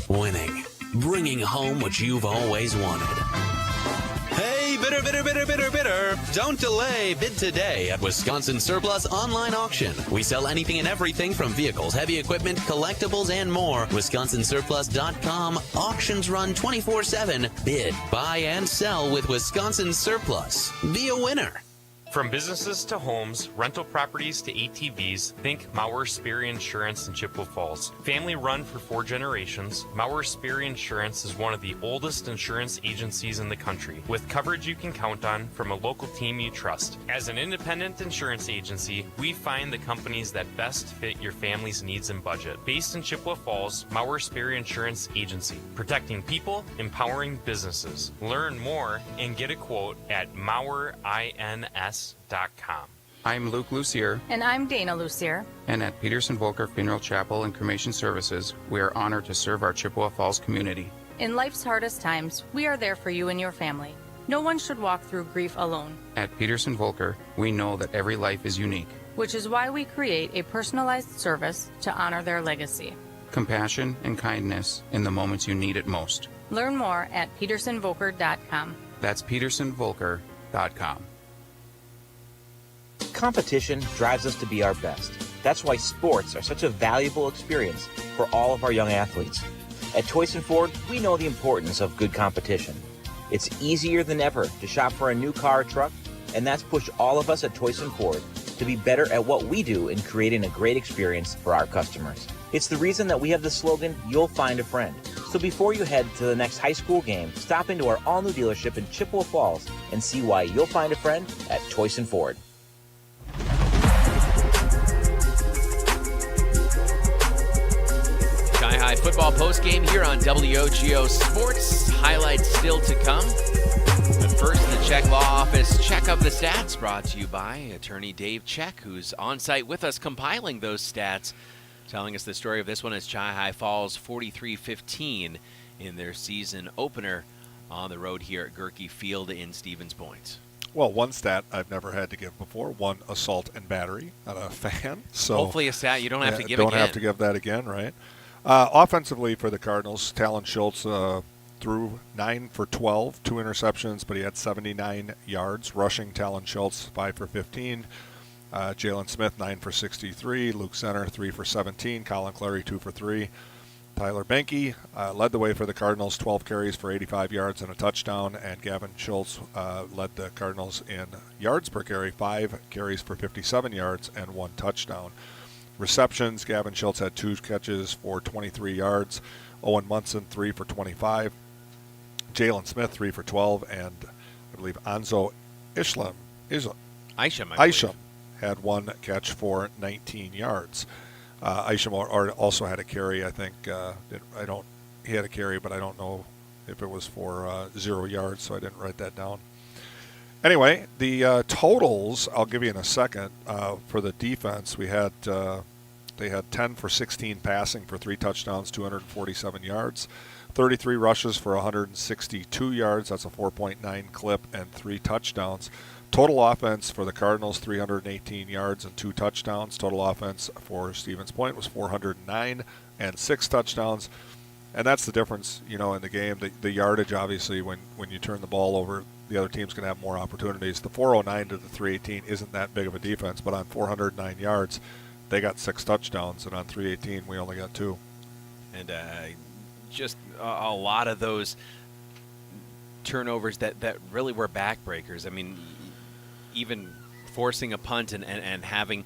Winning. Bringing home what you've always wanted. Hey, bidder, bidder, bidder, bidder, bidder. Don't delay. Bid today at Wisconsin Surplus Online Auction. We sell anything and everything from vehicles, heavy equipment, collectibles, and more. WisconsinSurplus.com. Auctions run 24/7. Bid, buy, and sell with Wisconsin Surplus. Be a winner. From businesses to homes, rental properties to ATVs, think Mauer Sperry Insurance in Chippewa Falls. Family run for 4 generations, Mauer Sperry Insurance is one of the oldest insurance agencies in the country, with coverage you can count on from a local team you trust. As an independent insurance agency, we find the companies that best fit your family's needs and budget. Based in Chippewa Falls, Mauer Sperry Insurance Agency, protecting people, empowering businesses. Learn more and get a quote at MauerINS.com. I'm Luke Lucier. And I'm Dana Lucier. And at Peterson Volker Funeral Chapel and Cremation Services, we are honored to serve our Chippewa Falls community. In life's hardest times, we are there for you and your family. No one should walk through grief alone. At Peterson Volker, we know that every life is unique. Which is why we create a personalized service to honor their legacy. Compassion and kindness in the moments you need it most. Learn more at petersonvolker.com. That's petersonvolker.com. Competition drives us to be our best. That's why sports are such a valuable experience for all of our young athletes. At Toyson Ford, we know the importance of good competition. It's easier than ever to shop for a new car or truck, and that's pushed all of us at Toyson Ford to be better at what we do in creating a great experience for our customers. It's the reason that we have the slogan, "You'll find a friend." So before you head to the next high school game, stop into our all-new dealership in Chippewa Falls and see why you'll find a friend at Toyson Ford. Chi High football postgame here on WOGO Sports. Highlights still to come. But first, in the Check Law Office check of the stats, brought to you by attorney Dave Check, who's on site with us compiling those stats Telling us the story of this one is Chi-Hi falls 43-15 in their season opener on the road here at Goerke Field in Stevens Point. Well, one stat I've never had to give before: 1 assault and battery, not a fan. So hopefully a stat you don't have to give don't again. Don't have to give that again, right? Offensively for the Cardinals, Talon Schultz threw 9 for 12, 2 interceptions, but he had 79 yards. Rushing, Talon Schultz 5 for 15. Jalen Smith 9 for 63. Luke Center 3 for 17. Colin Clary 2 for 3. Tyler Benke led the way for the Cardinals, 12 carries for 85 yards and a touchdown, and Gavin Schultz led the Cardinals in yards per carry, 5 carries for 57 yards and 1 touchdown. Receptions, Gavin Schultz had 2 catches for 23 yards. Owen Munson 3 for 25. Jalen Smith 3 for 12, and I believe Anzo Isham had 1 catch for 19 yards. Isham also had a carry, I think. He had a carry, but I don't know if it was for 0 yards, so I didn't write that down. Anyway, the totals I'll give you in a second. For the defense, they had 10 for 16 passing for 3 touchdowns, 247 yards. 33 rushes for 162 yards. That's a 4.9 clip and 3 touchdowns. Total offense for the Cardinals, 318 yards and 2 touchdowns. Total offense for Stevens Point was 409 and 6 touchdowns. And that's the difference, in the game. The yardage, obviously, when you turn the ball over, the other team's going to have more opportunities. The 409 to the 318 isn't that big of a defense, but on 409 yards, they got 6 touchdowns, and on 318, we only got 2. And just a lot of those turnovers that really were backbreakers. I mean, even forcing a punt and having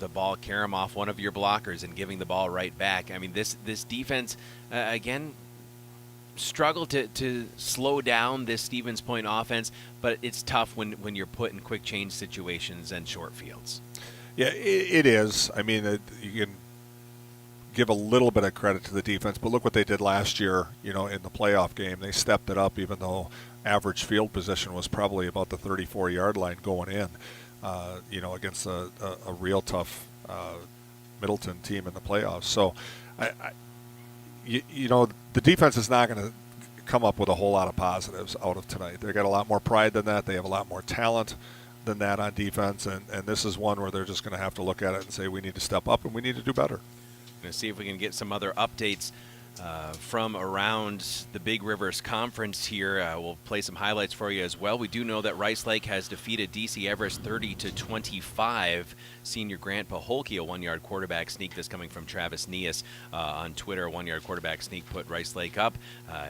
the ball carry off one of your blockers and giving the ball right back. I mean, this defense, again, struggled to slow down this Stevens Point offense, but it's tough when you're put in quick change situations and short fields. Yeah, it is. I mean, you can give a little bit of credit to the defense, but look what they did last year, in the playoff game. They stepped it up, even though average field position was probably about the 34-yard line going in, against a real tough Middleton team in the playoffs. So, the defense is not going to come up with a whole lot of positives out of tonight. They got a lot more pride than that. They have a lot more talent than that on defense, and this is one where they're just going to have to look at it and say, we need to step up and we need to do better. Going to see if we can get some other updates from around the Big Rivers Conference here. We'll play some highlights for you as well. We do know that Rice Lake has defeated DC Everest 30-25. Senior Grant Paholke, a 1-yard quarterback sneak. This coming from Travis Neas on Twitter. A 1-yard quarterback sneak put Rice Lake up.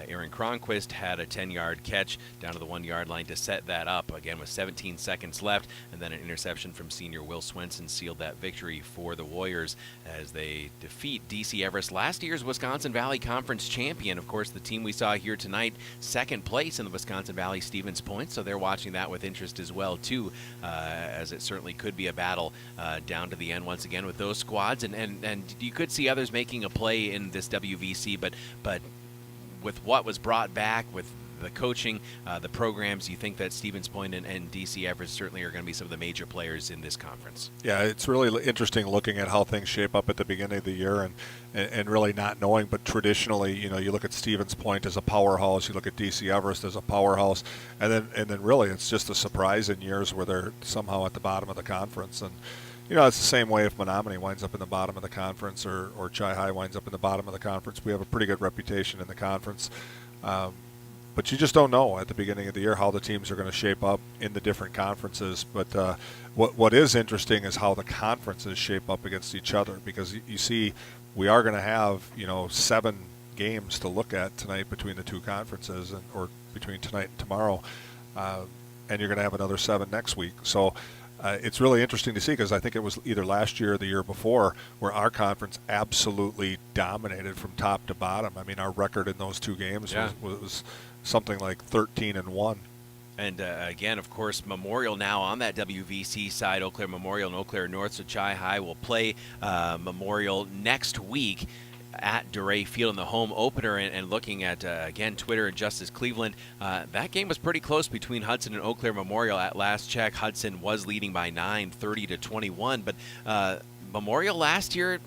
Aaron Cronquist had a 10-yard catch down to the 1-yard line to set that up. Again, with 17 seconds left, and then an interception from senior Will Swenson sealed that victory for the Warriors as they defeat DC Everest, last year's Wisconsin Valley Conference champion. Of course, the team we saw here tonight, second place in the Wisconsin Valley Stevens Point, so they're watching that with interest as well, too, as it certainly could be a battle down to the end once again with those squads, and you could see others making a play in this WVC, but with what was brought back with the coaching, the programs, you think that Stevens Point and DC Everest certainly are going to be some of the major players in this conference. Yeah, it's really interesting looking at how things shape up at the beginning of the year and really not knowing, but traditionally, you look at Stevens Point as a powerhouse, you look at DC Everest as a powerhouse, and then really it's just a surprise in years where they're somehow at the bottom of the conference. And it's the same way if Menominee winds up in the bottom of the conference or Chi-Hi winds up in the bottom of the conference. We have a pretty good reputation in the conference. But you just don't know at the beginning of the year how the teams are going to shape up in the different conferences. But what is interesting is how the conferences shape up against each other, because you see we are going to have 7 games to look at tonight between the two conferences, or between tonight and tomorrow, and you're going to have another 7 next week. So it's really interesting to see, because I think it was either last year or the year before where our conference absolutely dominated from top to bottom. I mean, our record in those 2 games was something like 13-1. And again, of course, Memorial now on that WVC side, Eau Claire Memorial and Eau Claire North. So Chi-Hi will play Memorial next week at DeRay Field in the home opener. And looking at, again, Twitter and Justice Cleveland, that game was pretty close between Hudson and Eau Claire Memorial. At last check, Hudson was leading by 9, 30-21. But Memorial last year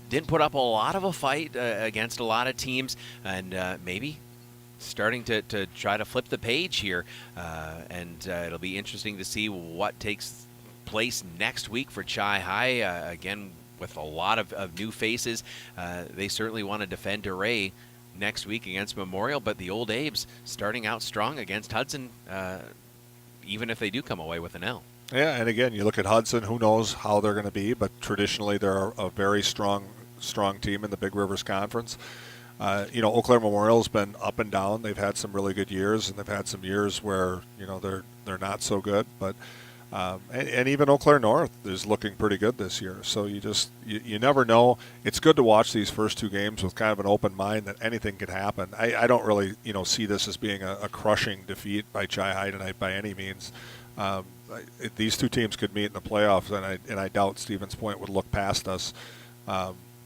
didn't put up a lot of a fight against a lot of teams, and maybe starting to try to flip the page here. And it'll be interesting to see what takes place next week for Chi-Hi. Again, with a lot of new faces. They certainly want to defend DeRay next week against Memorial, but the Old Abes starting out strong against Hudson, even if they do come away with an L. Yeah, and again, you look at Hudson, who knows how they're going to be, but traditionally they're a very strong team in the Big Rivers Conference. Eau Claire Memorial's been up and down. They've had some really good years, and they've had some years where, they're not so good, but and even Eau Claire North is looking pretty good this year. So you never know. It's good to watch these first two games with kind of an open mind that anything could happen. I don't really see this as being a crushing defeat by Chi-Hi tonight by any means. These two teams could meet in the playoffs, and I doubt Stevens Point would look past us.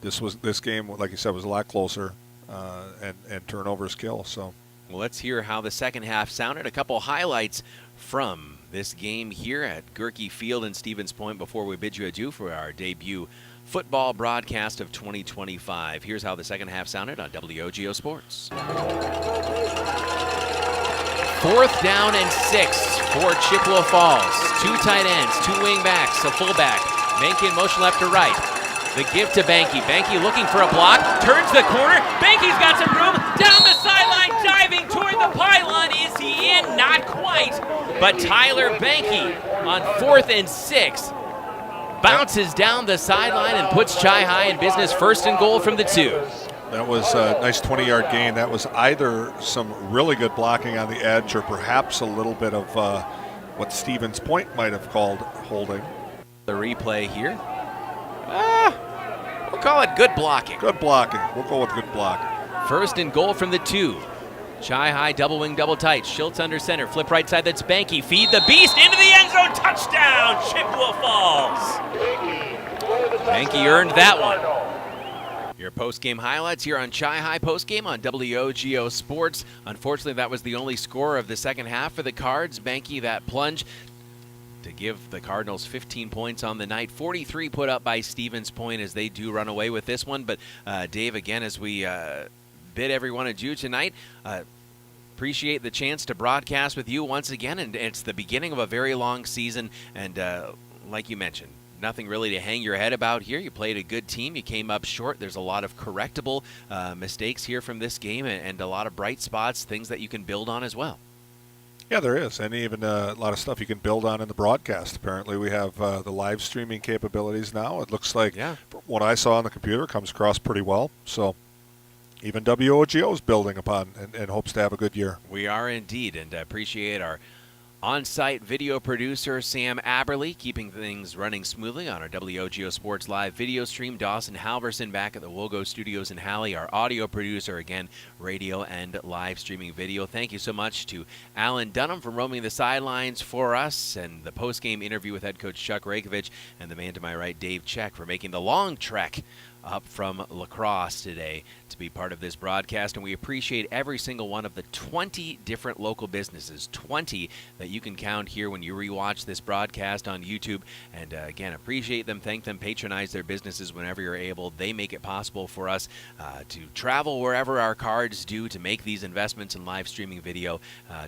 This game, like you said, was a lot closer, and turnovers kill. So, well, let's hear how the second half sounded. A couple highlights from this game here at Goerke Field in Stevens Point before we bid you adieu for our debut football broadcast of 2025. Here's how the second half sounded on WOGO Sports. 4th down and 6 for Chippewa Falls. 2 tight ends, 2 wing backs, a fullback. Banky in motion left to right. The give to Banky. Banky looking for a block, turns the corner. Banky's got some room, down the sideline, diving toward the pylon. Is he in? Not quite. But Tyler Banky on 4th and 6 bounces down the sideline and puts Chi-Hi in business, 1st and goal from the 2. That was a nice 20-yard gain. That was either some really good blocking on the edge or perhaps a little bit of what Stevens Point might have called holding. The replay here. We'll call it good blocking. Good blocking. We'll go with good blocking. 1st and goal from the 2. Chi-Hi double wing, double tight. Schultz under center. Flip right side. That's Banky. Feed the beast into the end zone. Touchdown, Chippewa Falls. Banky earned that one. Your post-game highlights here on Chi-Hi Postgame on WOGO Sports. Unfortunately, that was the only score of the second half for the Cards. Banky, that plunge to give the Cardinals 15 points on the night. 43 put up by Stevens Point as they do run away with this one. But Dave, again, as we bid everyone adieu tonight, appreciate the chance to broadcast with you once again. And it's the beginning of a very long season. And like you mentioned, nothing really to hang your head about here. You played a good team. You came up short. There's a lot of correctable mistakes here from this game and a lot of bright spots, things that you can build on as well. Yeah, there is, and even a lot of stuff you can build on in the broadcast. Apparently, we have the live streaming capabilities now. It looks like what I saw on the computer comes across pretty well. So even WOGO is building upon and hopes to have a good year. We are indeed, and appreciate our on-site video producer, Sam Aberley, keeping things running smoothly on our WOGO Sports Live video stream. Dawson Halverson back at the WOGO Studios in Halley, our audio producer, again, radio and live streaming video. Thank you so much to Alan Dunham for roaming the sidelines for us, and the post-game interview with head coach Chuck Rakovich, and the man to my right, Dave Check, for making the long trek up from La Crosse today to be part of this broadcast. And we appreciate every single one of the 20 different local businesses, 20 that you can count here when you rewatch this broadcast on YouTube. And again, appreciate them, thank them, patronize their businesses whenever you're able. They make it possible for us to travel wherever our Cards do, to make these investments in live streaming video,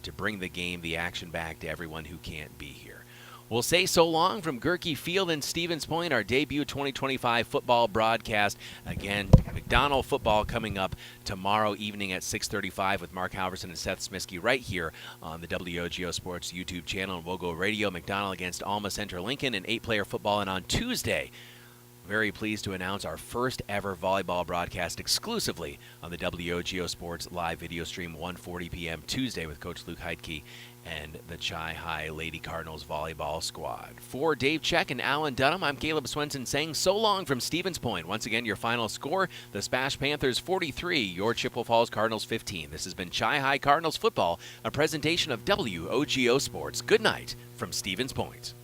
to bring the game, the action back to everyone who can't be here. We'll say so long from Goerke Field in Stevens Point, our debut 2025 football broadcast. Again, McDonald football coming up tomorrow evening at 6:35 with Mark Halverson and Seth Smiskey right here on the WOGO Sports YouTube channel and WOGO Radio. McDonald against Alma Center Lincoln and 8-player football. And on Tuesday, very pleased to announce our first ever volleyball broadcast exclusively on the WOGO Sports live video stream, 1:40 p.m. Tuesday with Coach Luke Heidke and the Chi-Hi Lady Cardinals volleyball squad. For Dave Check and Alan Dunham, I'm Caleb Swenson saying so long from Stevens Point. Once again, your final score, the Spash Panthers 43, your Chippewa Falls Cardinals 15. This has been Chi-Hi Cardinals football, a presentation of WOGO Sports. Good night from Stevens Point.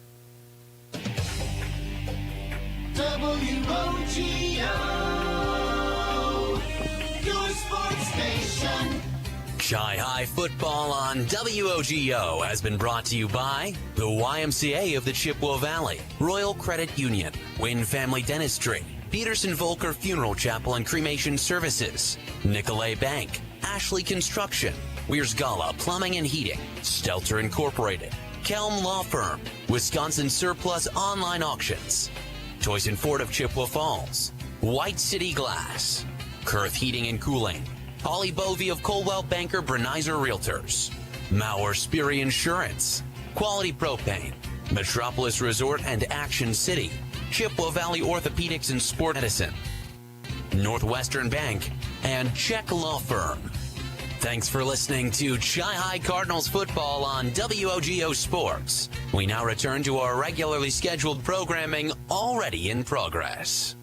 WOGO, your sports station. Chi-Hi football on WOGO has been brought to you by the YMCA of the Chippewa Valley, Royal Credit Union, Wynn Family Dentistry, Peterson-Volker Funeral Chapel and Cremation Services, Nicolay Bank, Ashley Construction, Weersgala Plumbing and Heating, Stelter Incorporated, Kelm Law Firm, Wisconsin Surplus Online Auctions, Toyson Ford of Chippewa Falls, White City Glass, Kurth Heating and Cooling, Holly Bovey of Coldwell Banker Brenizer Realtors, Mauer Sperry Insurance, Quality Propane, Metropolis Resort and Action City, Chippewa Valley Orthopedics and Sport Medicine, Northwestern Bank, and Czech Law Firm. Thanks for listening to Chi-Hi Cardinals football on WOGO Sports. We now return to our regularly scheduled programming already in progress.